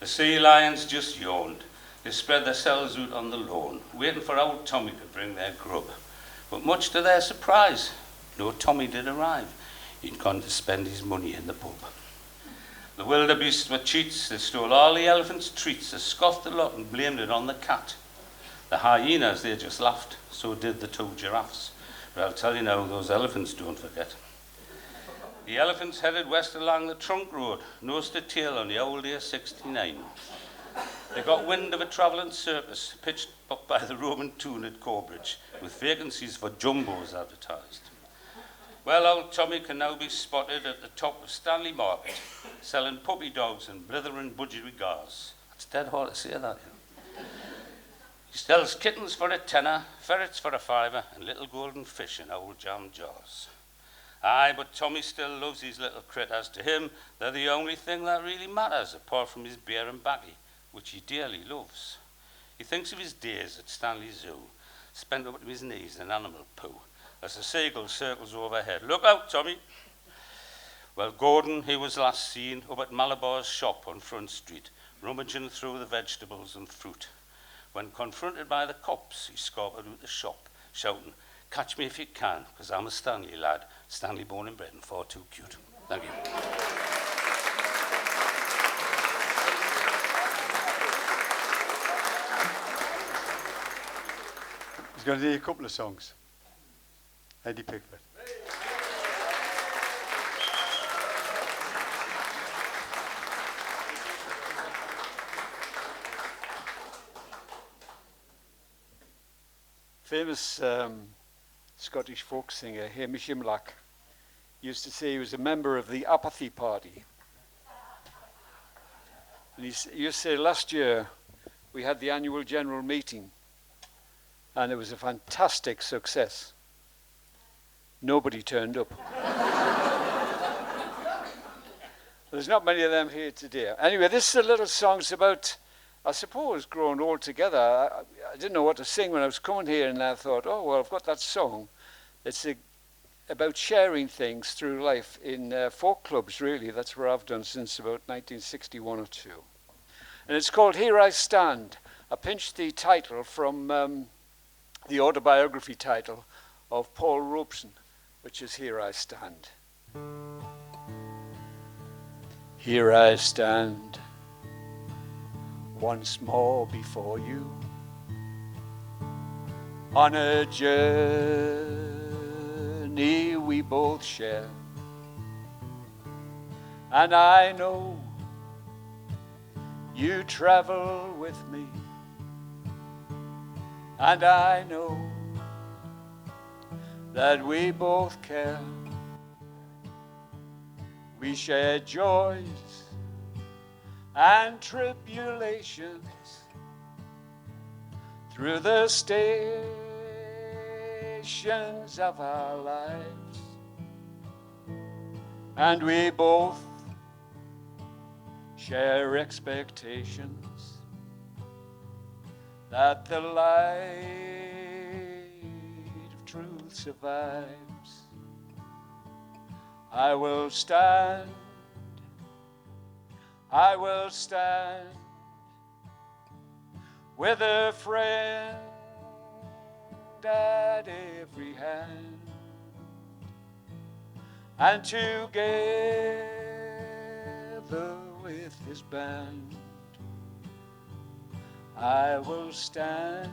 Speaker 12: The sea lions just yawned. They spread themselves out on the lawn, waiting for old Tommy to bring their grub. But much to their surprise, no Tommy did arrive. He'd gone to spend his money in the pub. The wildebeests were cheats. They stole all the elephant's treats. They scoffed a lot and blamed it on the cat. The hyenas, they just laughed. So did the 2 giraffes. But I'll tell you now, those elephants don't forget. The elephants headed west along the trunk road, nose to tail on the old A69. They got wind of a travelling circus pitched up by the Roman Toon at Corbridge, with vacancies for jumbos advertised. Well, old Tommy can now be spotted at the top of Stanley Market, selling puppy dogs and blithering budgerigars. It's dead hard to say that, you know. He sells kittens for a tenner, ferrets for a fiver, and little golden fish in old jam jars. Aye, but Tommy still loves his little critters. To him, they're the only thing that really matters, apart from his beer and baccy, which he dearly loves. He thinks of his days at Stanley Zoo, spent up to his knees in animal poo, as the seagull circles overhead. Look out, Tommy. Well, Gordon, he was last seen up at Malabar's shop on Front Street, rummaging through the vegetables and fruit. When confronted by the cops, he scarpered out the shop, shouting, "Catch me if you can, because I'm a Stanley lad. Stanley born and bred and far too cute." Thank you.
Speaker 2: He's going to do a couple of songs. Eddie Pickford. Famous Scottish folk singer Hamish Imlach used to say he was a member of the Apathy Party. And you say last year we had the annual general meeting and it was a fantastic success. Nobody turned up. There's not many of them here today. Anyway, this is a little song. It's about, I suppose, growing old together. I didn't know what to sing when I was coming here, and I thought, oh, well, I've got that song. It's about sharing things through life in folk clubs, really. That's where I've done since about 1961 or 2. And it's called Here I Stand. I pinched the title from the autobiography title of Paul Robeson, which is Here I Stand. Here I stand once more before you on a journey we both share, and I know you travel with me, and I know that we both care. We share joys and tribulations through the stations of our lives, and we both share expectations that the light of truth survives. I will stand with a friend at every hand, and together with his band, I will stand.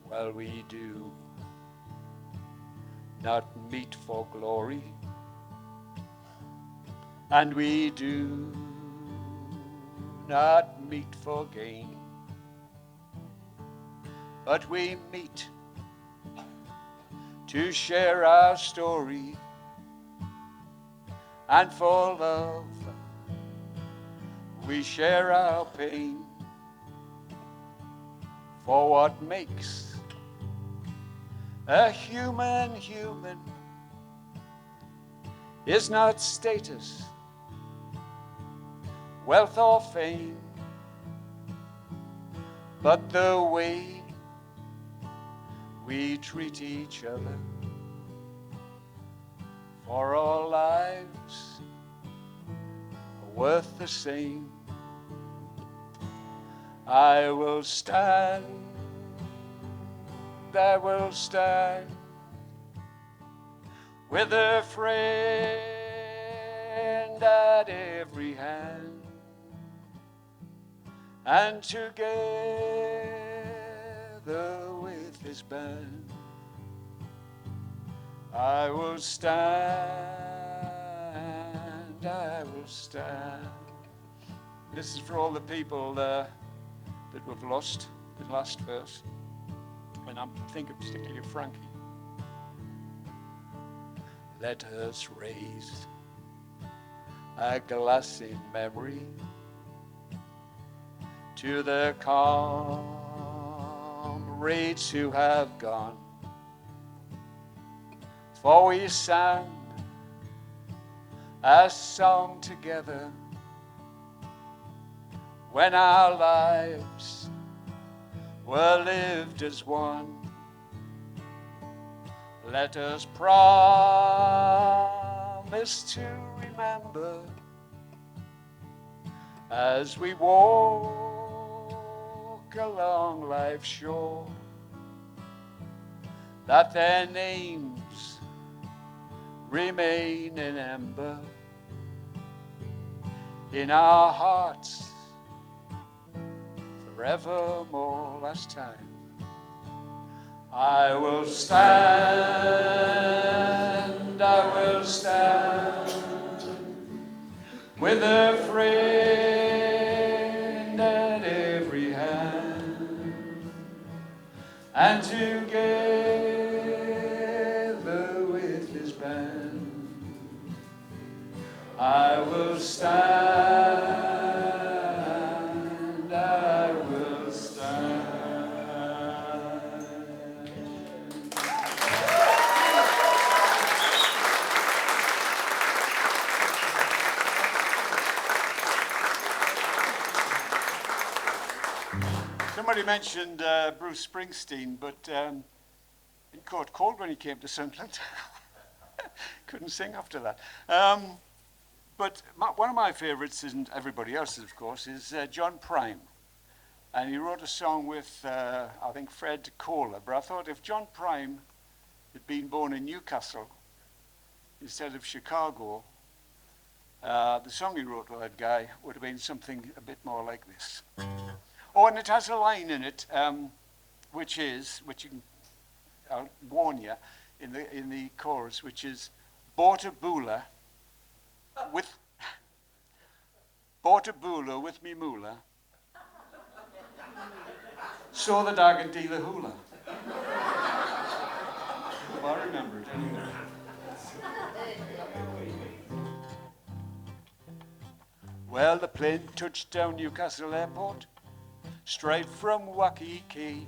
Speaker 2: Well, we do not meet for glory, and we do not meet for gain, but we meet to share our story, and for love we share our pain. For what makes a human is not status, wealth or fame, but the way we treat each other. For our lives are worth the same. I will stand with a friend at every hand, and together with his band, I will stand. This is for all the people that we've lost, the last verse. And I'm thinking particularly of Frankie. Let us raise a glass in memory to the comrades who have gone. For we sang a song together when our lives were lived as one. Let us promise to remember as we walk along life's shore, that their names remain in ember in our hearts forevermore. Last time. I will stand with a friend at every hand, and together with his band,
Speaker 11: I will stand, I will stand. Somebody mentioned Bruce Springsteen, but he caught cold when he came to Sunderland. Couldn't sing after that. But one of my favourites, and everybody else's, of course, is John Prine. And he wrote a song with, I think, Fred Kohler. But I thought if John Prine had been born in Newcastle instead of Chicago, the song he wrote with that guy would have been something a bit more like this. Oh, and it has a line in it, which you can, I'll warn you, in the chorus, which is, bought a booler with me moolah, so that I can do the hula. Well, I remember it anyway. Well, the plane touched down Newcastle Airport, straight from Waikiki.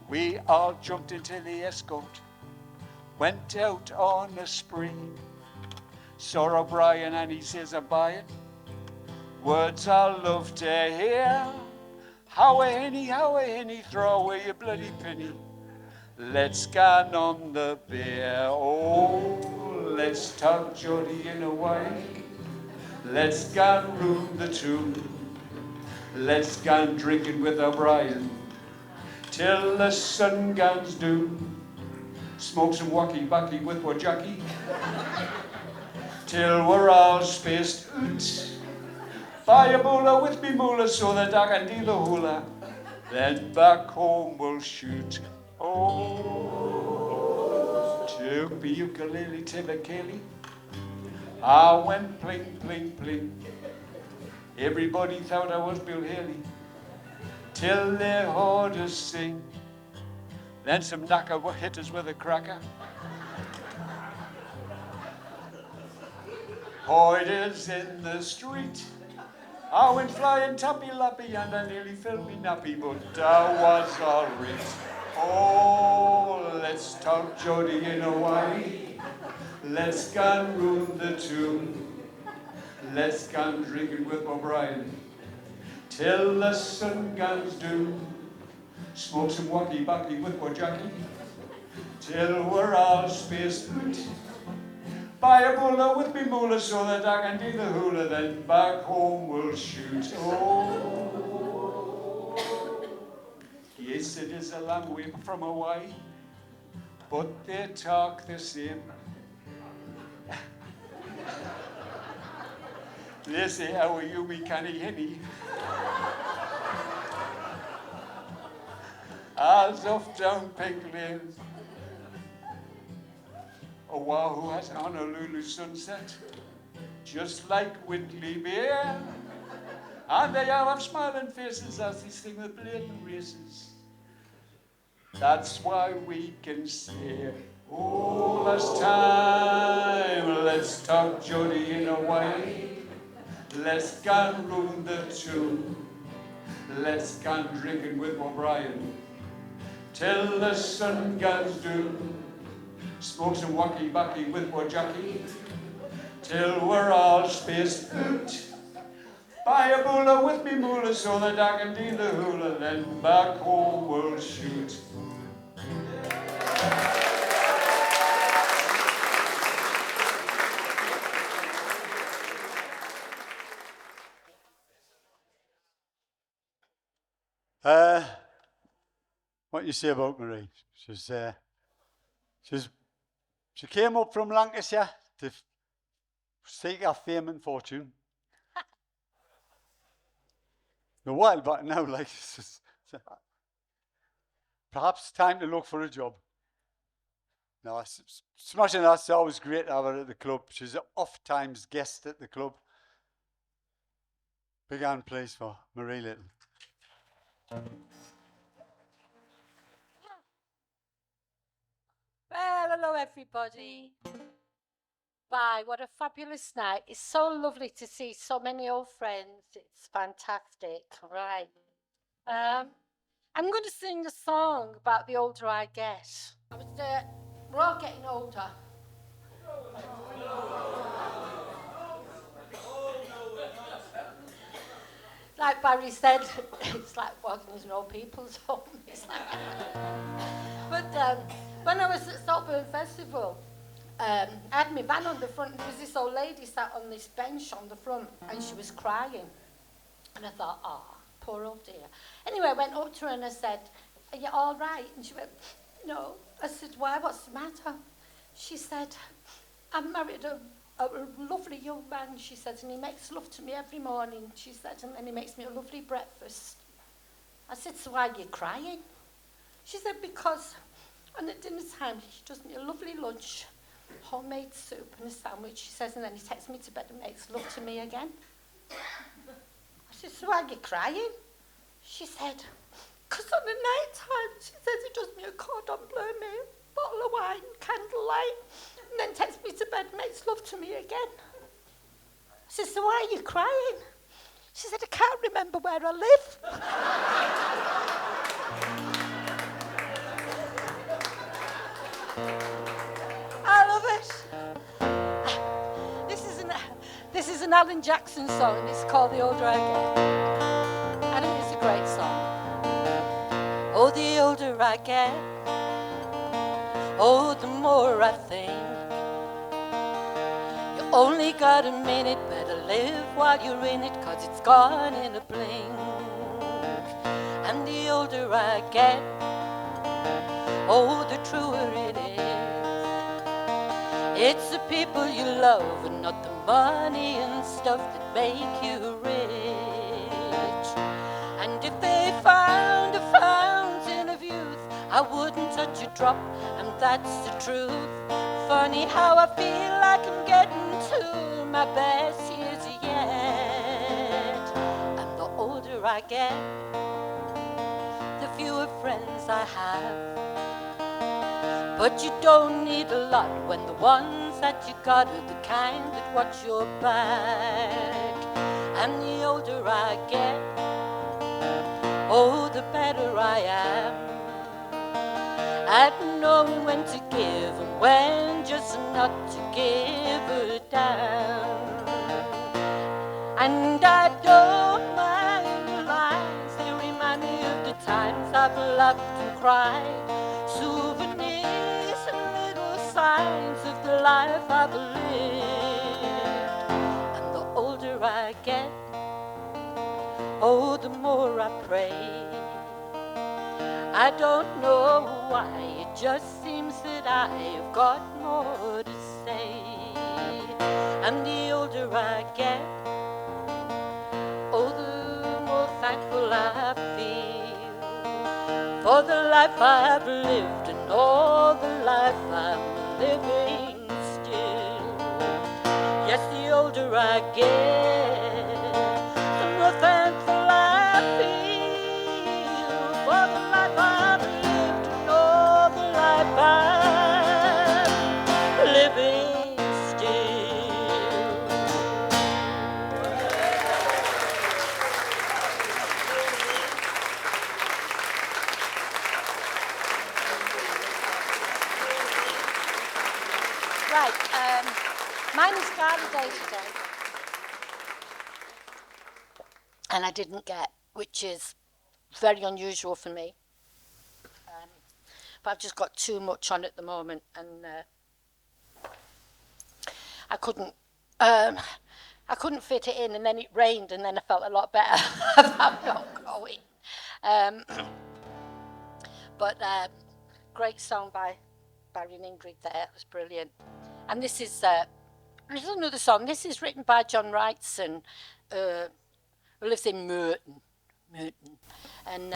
Speaker 11: We all jumped into the escort, went out on a spree. Saw O'Brien and he says, I'm buying words I love to hear. How a henny, throw away your bloody penny. Let's go on the beer. Oh, let's talk Jody in a way. Let's go room the tune. Let's go drinking with O'Brien till the sun goes down. Smoke some wacky-backy with Wajaki till we're all spaced out. Buy a bowler with me moolah so that I can deal a hula. Then back home we'll shoot. Oh, took me ukulele to the Kelly. I went pling, pling, pling. Everybody thought I was Bill Haley till they heard us sing. Then some knacker hit us with a cracker. Hoiders in the street. I went flying tappy-lappy and I nearly filled me nappy, but I was all right. Oh, let's talk Jody in a way. Let's go and ruin the tune. Let's go and drinking with O'Brien till the sun goes down. Smoke some wacky-backy with Wajaki till we're all spaced out. Buy a bowler with me moolah so that I can do the hula. Then back home we'll shoot. Oh, yes, it is a long way from Hawaii, but they talk the same. They say, how are you, me canny henny? As off down Pink Lane. Oahu has Honolulu sunset, just like Whitley Beer. And they all have smiling faces as they sing the blatant races. That's why we can say, oh, last time, let's talk Jody in a way. Let's go and ruin the tune. Let's go and drinking with O'Brien till the sun goes down. Smoke some wacky-backy with Wajaki till we're all spaced out. Buy a bowler with me moolah so that I can do the hula. Then back home we'll shoot. What you say about Marie? She came up from Lancashire to seek her fame and fortune. A while back now, like, perhaps time to look for a job. No, smashing that's always great to have her at the club. She's an oft-times guest at the club. Big hand, please, for Marie Little.
Speaker 13: Well, hello everybody. Bye. What a fabulous night. It's so lovely to see so many old friends. It's fantastic. Right. I'm going to sing a song about the older I get. We're all getting older. Like Barry said, it's like walking as an old people's home. But when I was at Saltburn Festival, I had my van on the front, and there was this old lady sat on this bench on the front, and she was crying. And I thought, oh, poor old dear. Anyway, I went up to her and I said, are you all right? And she went, no. I said, why, what's the matter? She said, I married a lovely young man, she said, and he makes love to me every morning, she said, and then he makes me a lovely breakfast. I said, so why are you crying? She said, because and at dinner time, he does me a lovely lunch, homemade soup and a sandwich, she says, and then he takes me to bed and makes love to me again. I said, so why are you crying? She said, because on the night time, she says he does me a cordon bleu meal, bottle of wine, candlelight, and then takes me to bed and makes love to me again. I said, so why are you crying? She said, I can't remember where I live. I love it. This is an Alan Jackson song, and it's called The Older I Get. I think it's a great song. Oh, the older I get, oh, the more I think. You only got a minute, better live while you're in it, 'cause it's gone in a blink. And the older I get, oh, the truer it is. It's the people you love and not the money and stuff that make you rich. And if they found a fountain of youth, I wouldn't touch a drop, and that's the truth. Funny how I feel like I'm getting to my best years yet. And the older I get, the fewer friends I have. But you don't need a lot when the ones that you got are the kind that watch your back. And the older I get, oh, the better I am at knowing when to give and when just not to give a damn. And I don't mind the lines, they remind me of the times I've laughed and cried. Souvenirs and little signs of the life I've lived. And the older I get, oh, the more I pray. I don't know why, it just seems that I've got more to say. And the older I get, oh, the more thankful I feel for the life I've lived and all the life I'm living still. Yes, the older I get, the more thankful I feel for the life I've lived and all the life I'm living still. Right, mine is Garden Day today. And I didn't get, which is very unusual for me. But I've just got too much on at the moment, and I couldn't fit it in, and then it rained, and then I felt a lot better about not going. But great song by Barry and Ingrid there, it was brilliant. And this is another song. This is written by John Wrightson, who lives in Merton. And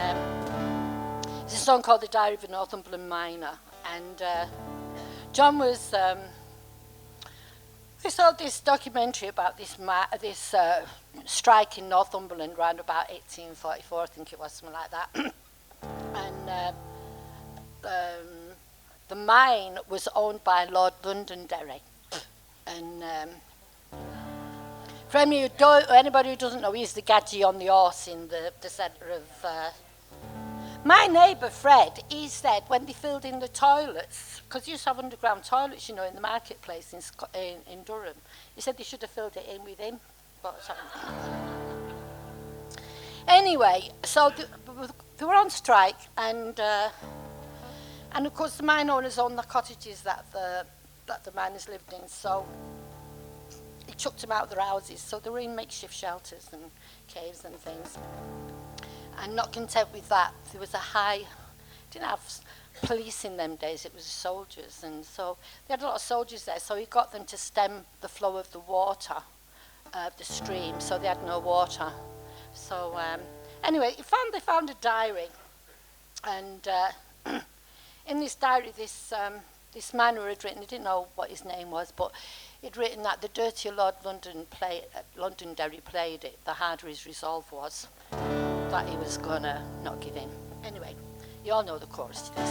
Speaker 13: it's a song called The Diary of a Northumberland Miner. And John was, we saw this documentary about this strike in Northumberland around about 1844, I think it was, something like that. And the mine was owned by Lord Londonderry. And for anybody who doesn't know, he's the gadgie on the horse in the centre of... My neighbour Fred, he said when they filled in the toilets, because you used to have underground toilets, you know, in the marketplace in Durham, he said they should have filled it in with him. But anyway, so they were on strike, and of course the mine owners owned the cottages that the miners lived in, so he chucked them out of their houses, so they were in makeshift shelters and caves and things. And not content with that, there was didn't have police in them days, it was soldiers, and so they had a lot of soldiers there, so he got them to stem the flow of the water of the stream, so they had no water. So anyway, they found a diary, and in this diary, this miner had written, he didn't know what his name was, but he'd written that the dirtier Londonderry played it, the harder his resolve was, that he was gonna not give in. Anyway, you all know the chorus to this.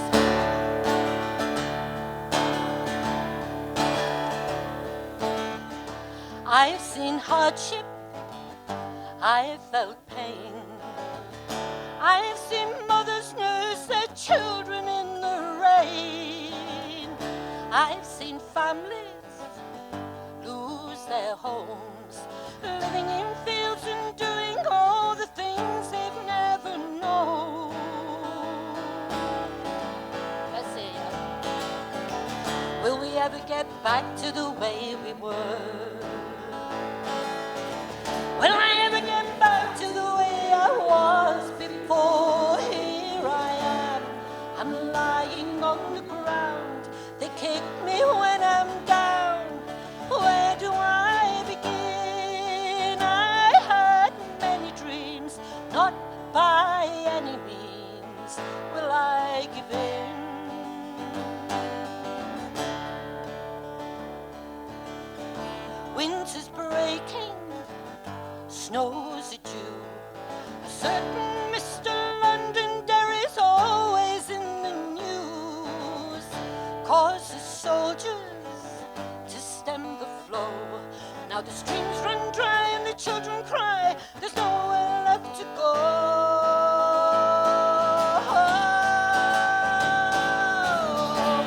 Speaker 13: I've seen hardship, I've felt pain, I've seen mothers nurse their children in the rain, I've seen families lose their homes, living in fields and doing all the things they've never known. Let's see. Will we ever get back to the way we were? Will I ever get back to the way I was before? Here I am, I'm lying on the ground. They kick me when I'm down. Where do I begin? I had many dreams, not by any means will I give in. Winter's breaking, snow's a dew. A certain Mr. Londonderry's always in the news, causes soldiers to stem the flow. Now the streams run dry and the children cry, there's nowhere left to go.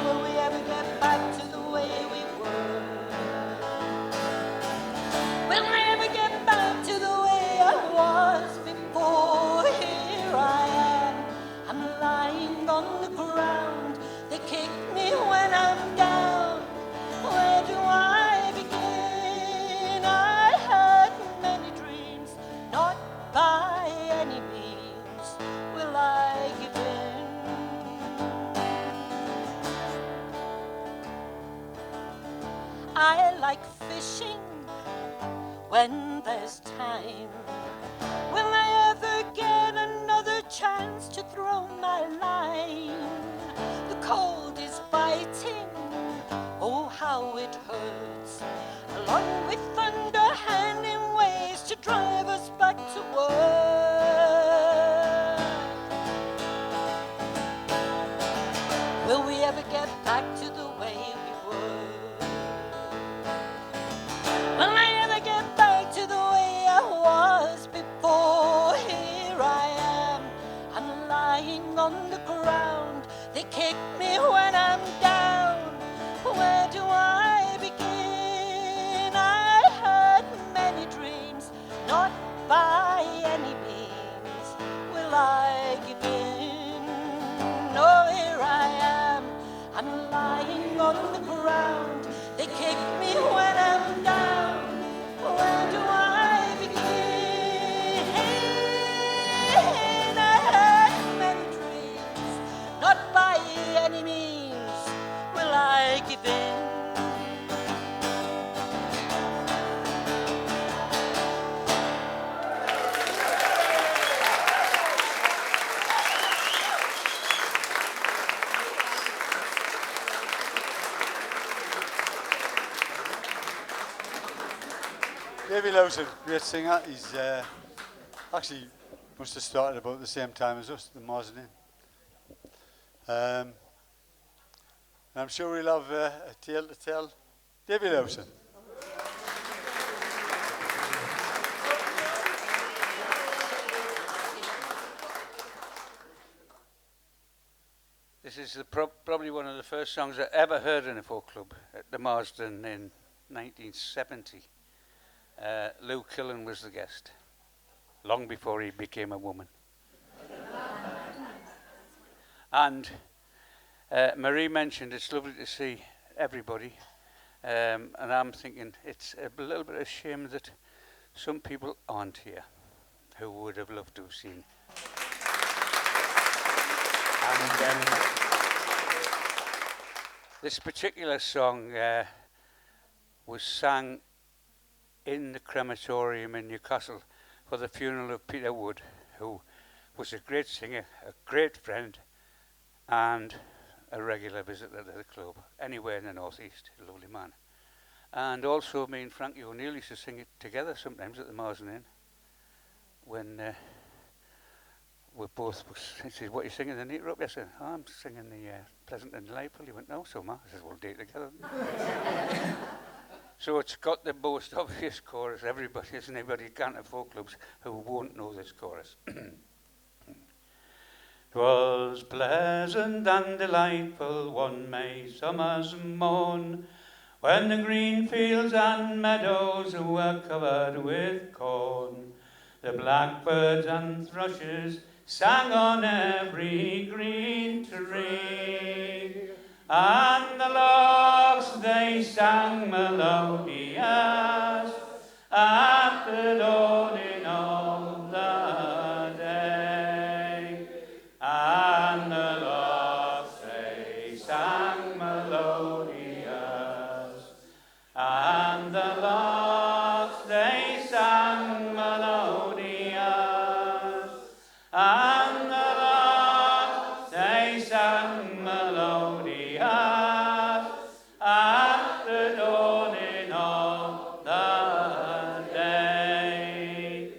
Speaker 13: Will we ever get back to the way we were? Will I ever get back to the way I was before? Here I am, I'm lying on the ground. They kick me when I'm down. Where do I begin? I had many dreams, not by any means will I give in. I like fishing when there's time. Will I ever get another chance to throw my line? The cold is biting, oh how it hurts, along with thunder handing ways to drive us back to work. Will we ever get back to the way we were? Will I ever get back to the way I was before? Here I am, I'm lying on the ground. They kick me when I'm down. Where do I begin? I had many dreams, not by any means will I give in. Oh, here I am, I'm lying on the ground. They kick me when I'm down. Where do I begin? I had many dreams, not by any means will I give in.
Speaker 2: Davy Lamp, great singer. He's actually must have started about the same time as us, the Mausoleum. I'm sure we'll have a tale to tell. Davy Lamp.
Speaker 14: is probably one of the first songs I ever heard in a folk club at the Marsden in 1970. Lou Killen was the guest, long before he became a woman. And Marie mentioned it's lovely to see everybody, and I'm thinking it's a little bit of shame that some people aren't here who would have loved to have seen. And this particular song was sang in the crematorium in Newcastle for the funeral of Peter Wood, who was a great singer, a great friend, and a regular visitor to the club, anywhere in the northeast, a lovely man. And also me and Frankie O'Neill used to sing it together sometimes at the Marsden Inn, when we both, he said, what are you singing, the neat rope? I said, oh, I'm singing the Pleasant and Delightful. He went, no, so am I. I said, we'll do it together. So it's got the most obvious chorus. Everybody, isn't anybody gone to folk clubs who won't know this chorus? 'Twas pleasant and delightful one May summer's morn, when the green fields and meadows were covered with corn. The blackbirds and thrushes sang on every green tree, and the larks they sang melodious at the dawning of the day. And the larks they sang melodious, and the larks they sang melodious, and the larks they sang melodious at the dawning of the day.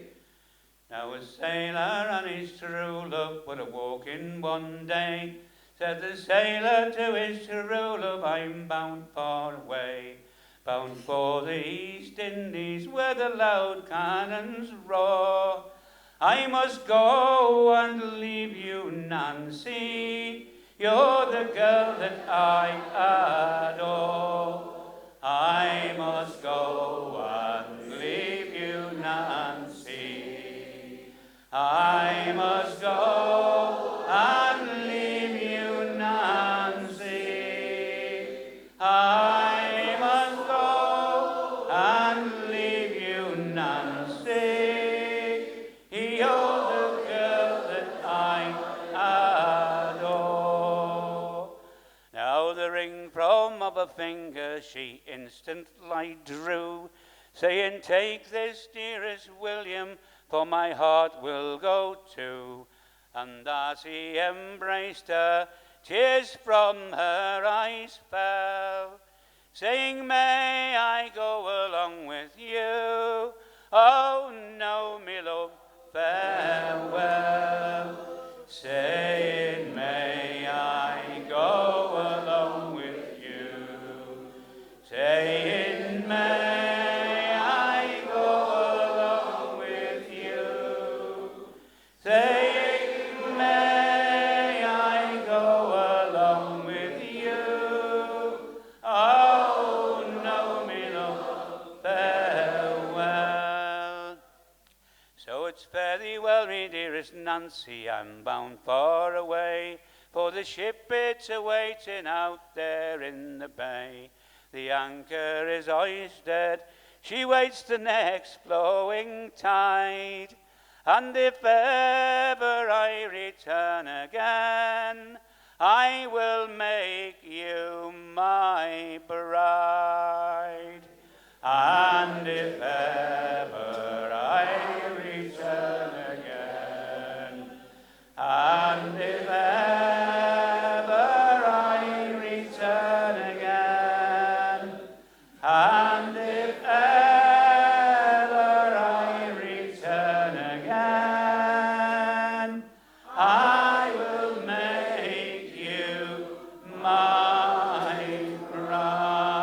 Speaker 14: Now a sailor and his true love were walking one day. Said the sailor to his true love, I'm bound far away, bound for the East Indies where the loud cannons roar. I must go and leave you, Nancy, you're the girl that I adore. I must go and leave you, Nancy. I must go and leave you, Nancy. I must go and leave you, Nancy. You're the girl that I adore. Now the ring from of a finger she instantly drew, saying, take this, dearest William, for my heart will go too. And as he embraced her, tears from her eyes fell, saying, may I go along with you? Oh no, me love, farewell. Saying, may I go along with you? Saying, may I go along with you? Saying, may I go along with you? Oh no, me love, farewell. So it's fare thee well, me dearest Nancy, I'm bound far away, for the ship it's a-waiting out there in the bay. The anchor is hoisted, she waits the next flowing tide, and if ever I return again, I will make you my bride. And if ever I return again, and if ever I return again, and if ever I return again, I will make you my bride.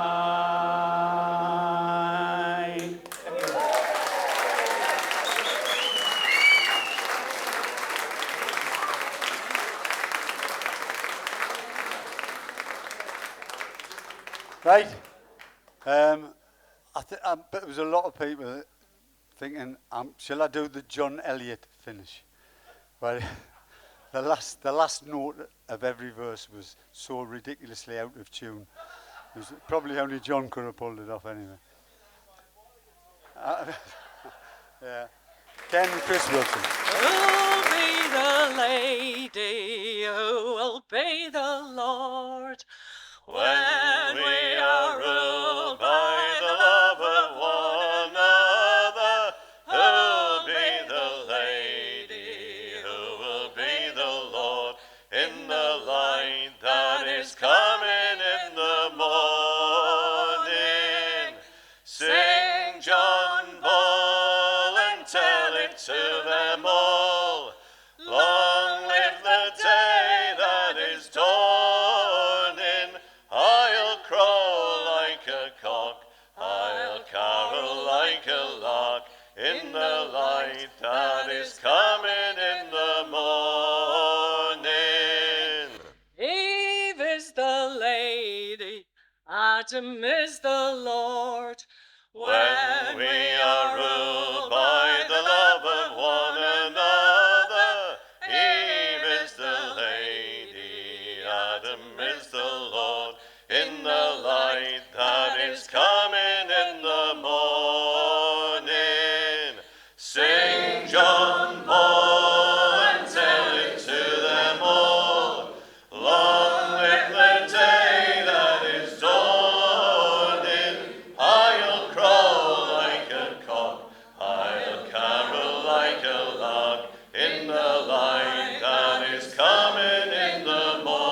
Speaker 2: Right. But there was a lot of people thinking, shall I do the John Elliott finish? Well, the last note of every verse was so ridiculously out of tune. It was probably only John could have pulled it off anyway. Yeah. Ken and Chris Wilson.
Speaker 5: Who'll be the lady who will obey the Lord when we are ruled by the love of one another? Who'll be the lady who will be the Lord in the light that is coming in the morning? Sing John Ball and tell it to them all. Long live the day that is dawning. I'll crow like a cock, I'll carol like a lark in the light that is coming in the morning. Eve is the lady, Adam is the Lord. When we are ruled by the love of one another, Eve is the lady, Adam is the Lord, in the light that is coming in the morning. Sing John Paul and tell it to them all. Long live the day that is dawning. I'll crow like a cock, I'll carol like a lark in the light that is coming in the morning.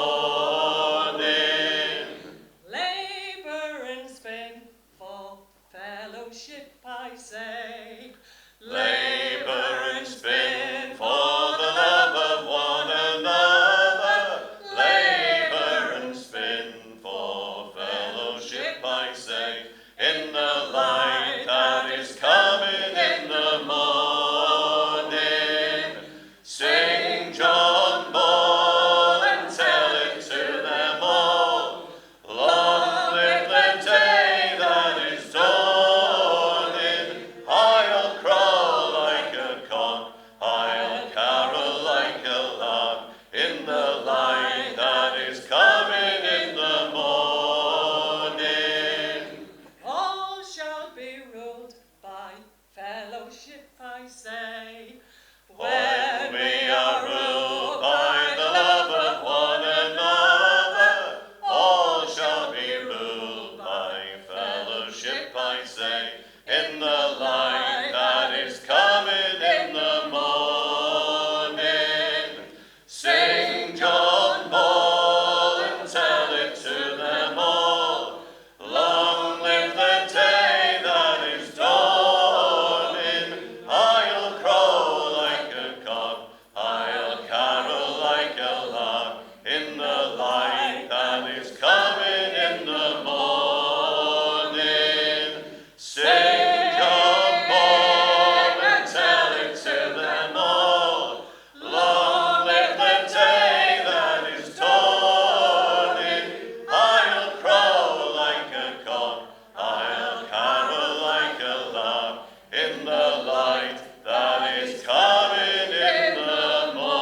Speaker 5: Labour and spin for fellowship, I say. Labour and spin for the love of one another. Labour and spin for fellowship, I say, in the light that is coming in the morning. Sing John Ball and tell it to them all. Long live the day that is dawning. I'll crow like a cock, I'll carol like a lark in the light that is coming in the morning. All shall be ruled by fellowship, I say. When we are ruled by the love of one another, all shall be ruled by fellowship, I say, in the light that is coming in the morning. Sing John Ball and tell it to them all. Long live the day that is dawning. I'll crow like a cock, I'll carol like a lark in the light that is coming in the morning. Sing John Ball and tell it to them all. Long live the day that is dawning. I'll crow like a cock, I'll carol like a lark in the light that is coming in the morning.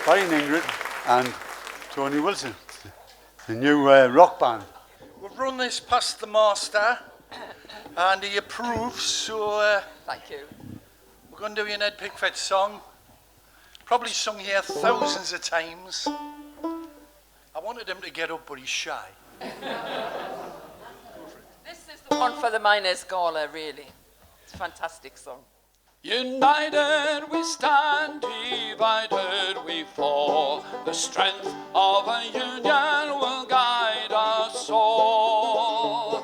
Speaker 2: Prine Ingrid and Tony Wilson, the new rock band.
Speaker 8: We've run this past the master and he approves, so
Speaker 3: Thank you.
Speaker 8: we're going to do an Ed Pickford song. Probably sung here thousands of times. I wanted him to get up, but he's shy.
Speaker 15: This is the one for the miners' gala, really. It's a fantastic song.
Speaker 7: United we stand, divided we fall. The strength of a union will guide us all.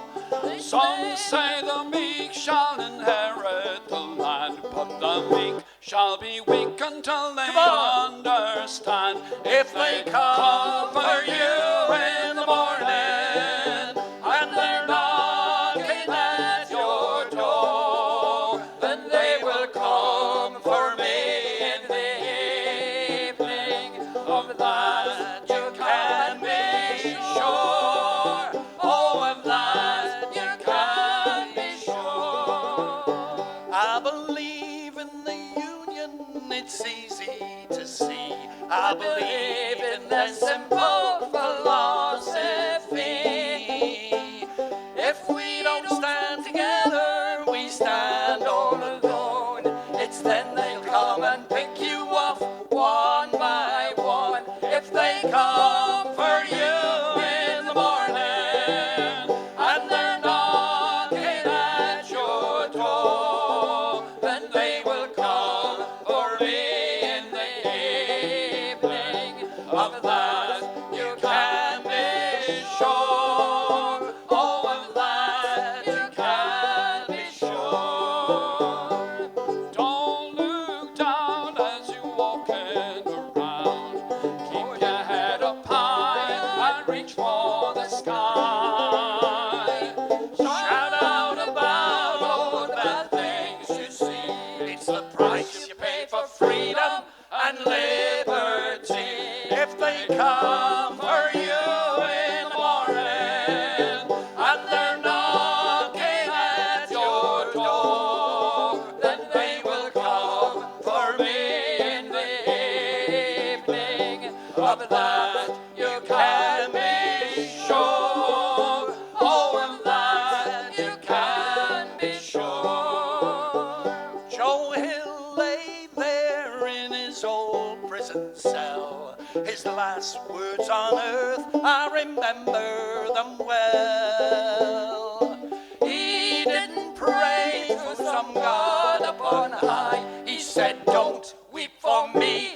Speaker 7: Some say the meek shall inherit the land, but the meek shall be weak until they understand. If they come for you in the morning, and they're knocking at your door, then they will call
Speaker 8: evening, of that you can be sure. Oh, of that you can be sure. I believe in the union, it's easy to see. I believe in the simple philosophy. If we don't stand together, we stand all alone. It's then they'll come and pick you off one by one. If they come for you in the morning and they're knocking at your door, then they will come for me in the evening. Of that you can be sure. Oh, of that you can be sure.
Speaker 7: Don't look down as you're walking around. Keep your head up high and reach for the sky.
Speaker 8: Shout out about all the bad things you see. It's the price you pay for freedom and liberty. If they come for you in the morning and they're knocking at your door, then they will come for me in the evening. Of that you can be sure. Oh, of that you can be sure. Joe Hill lay there in his old prison cell. His last words on earth, I remember them well. He didn't pray to some God up on high. He said, don't weep for me,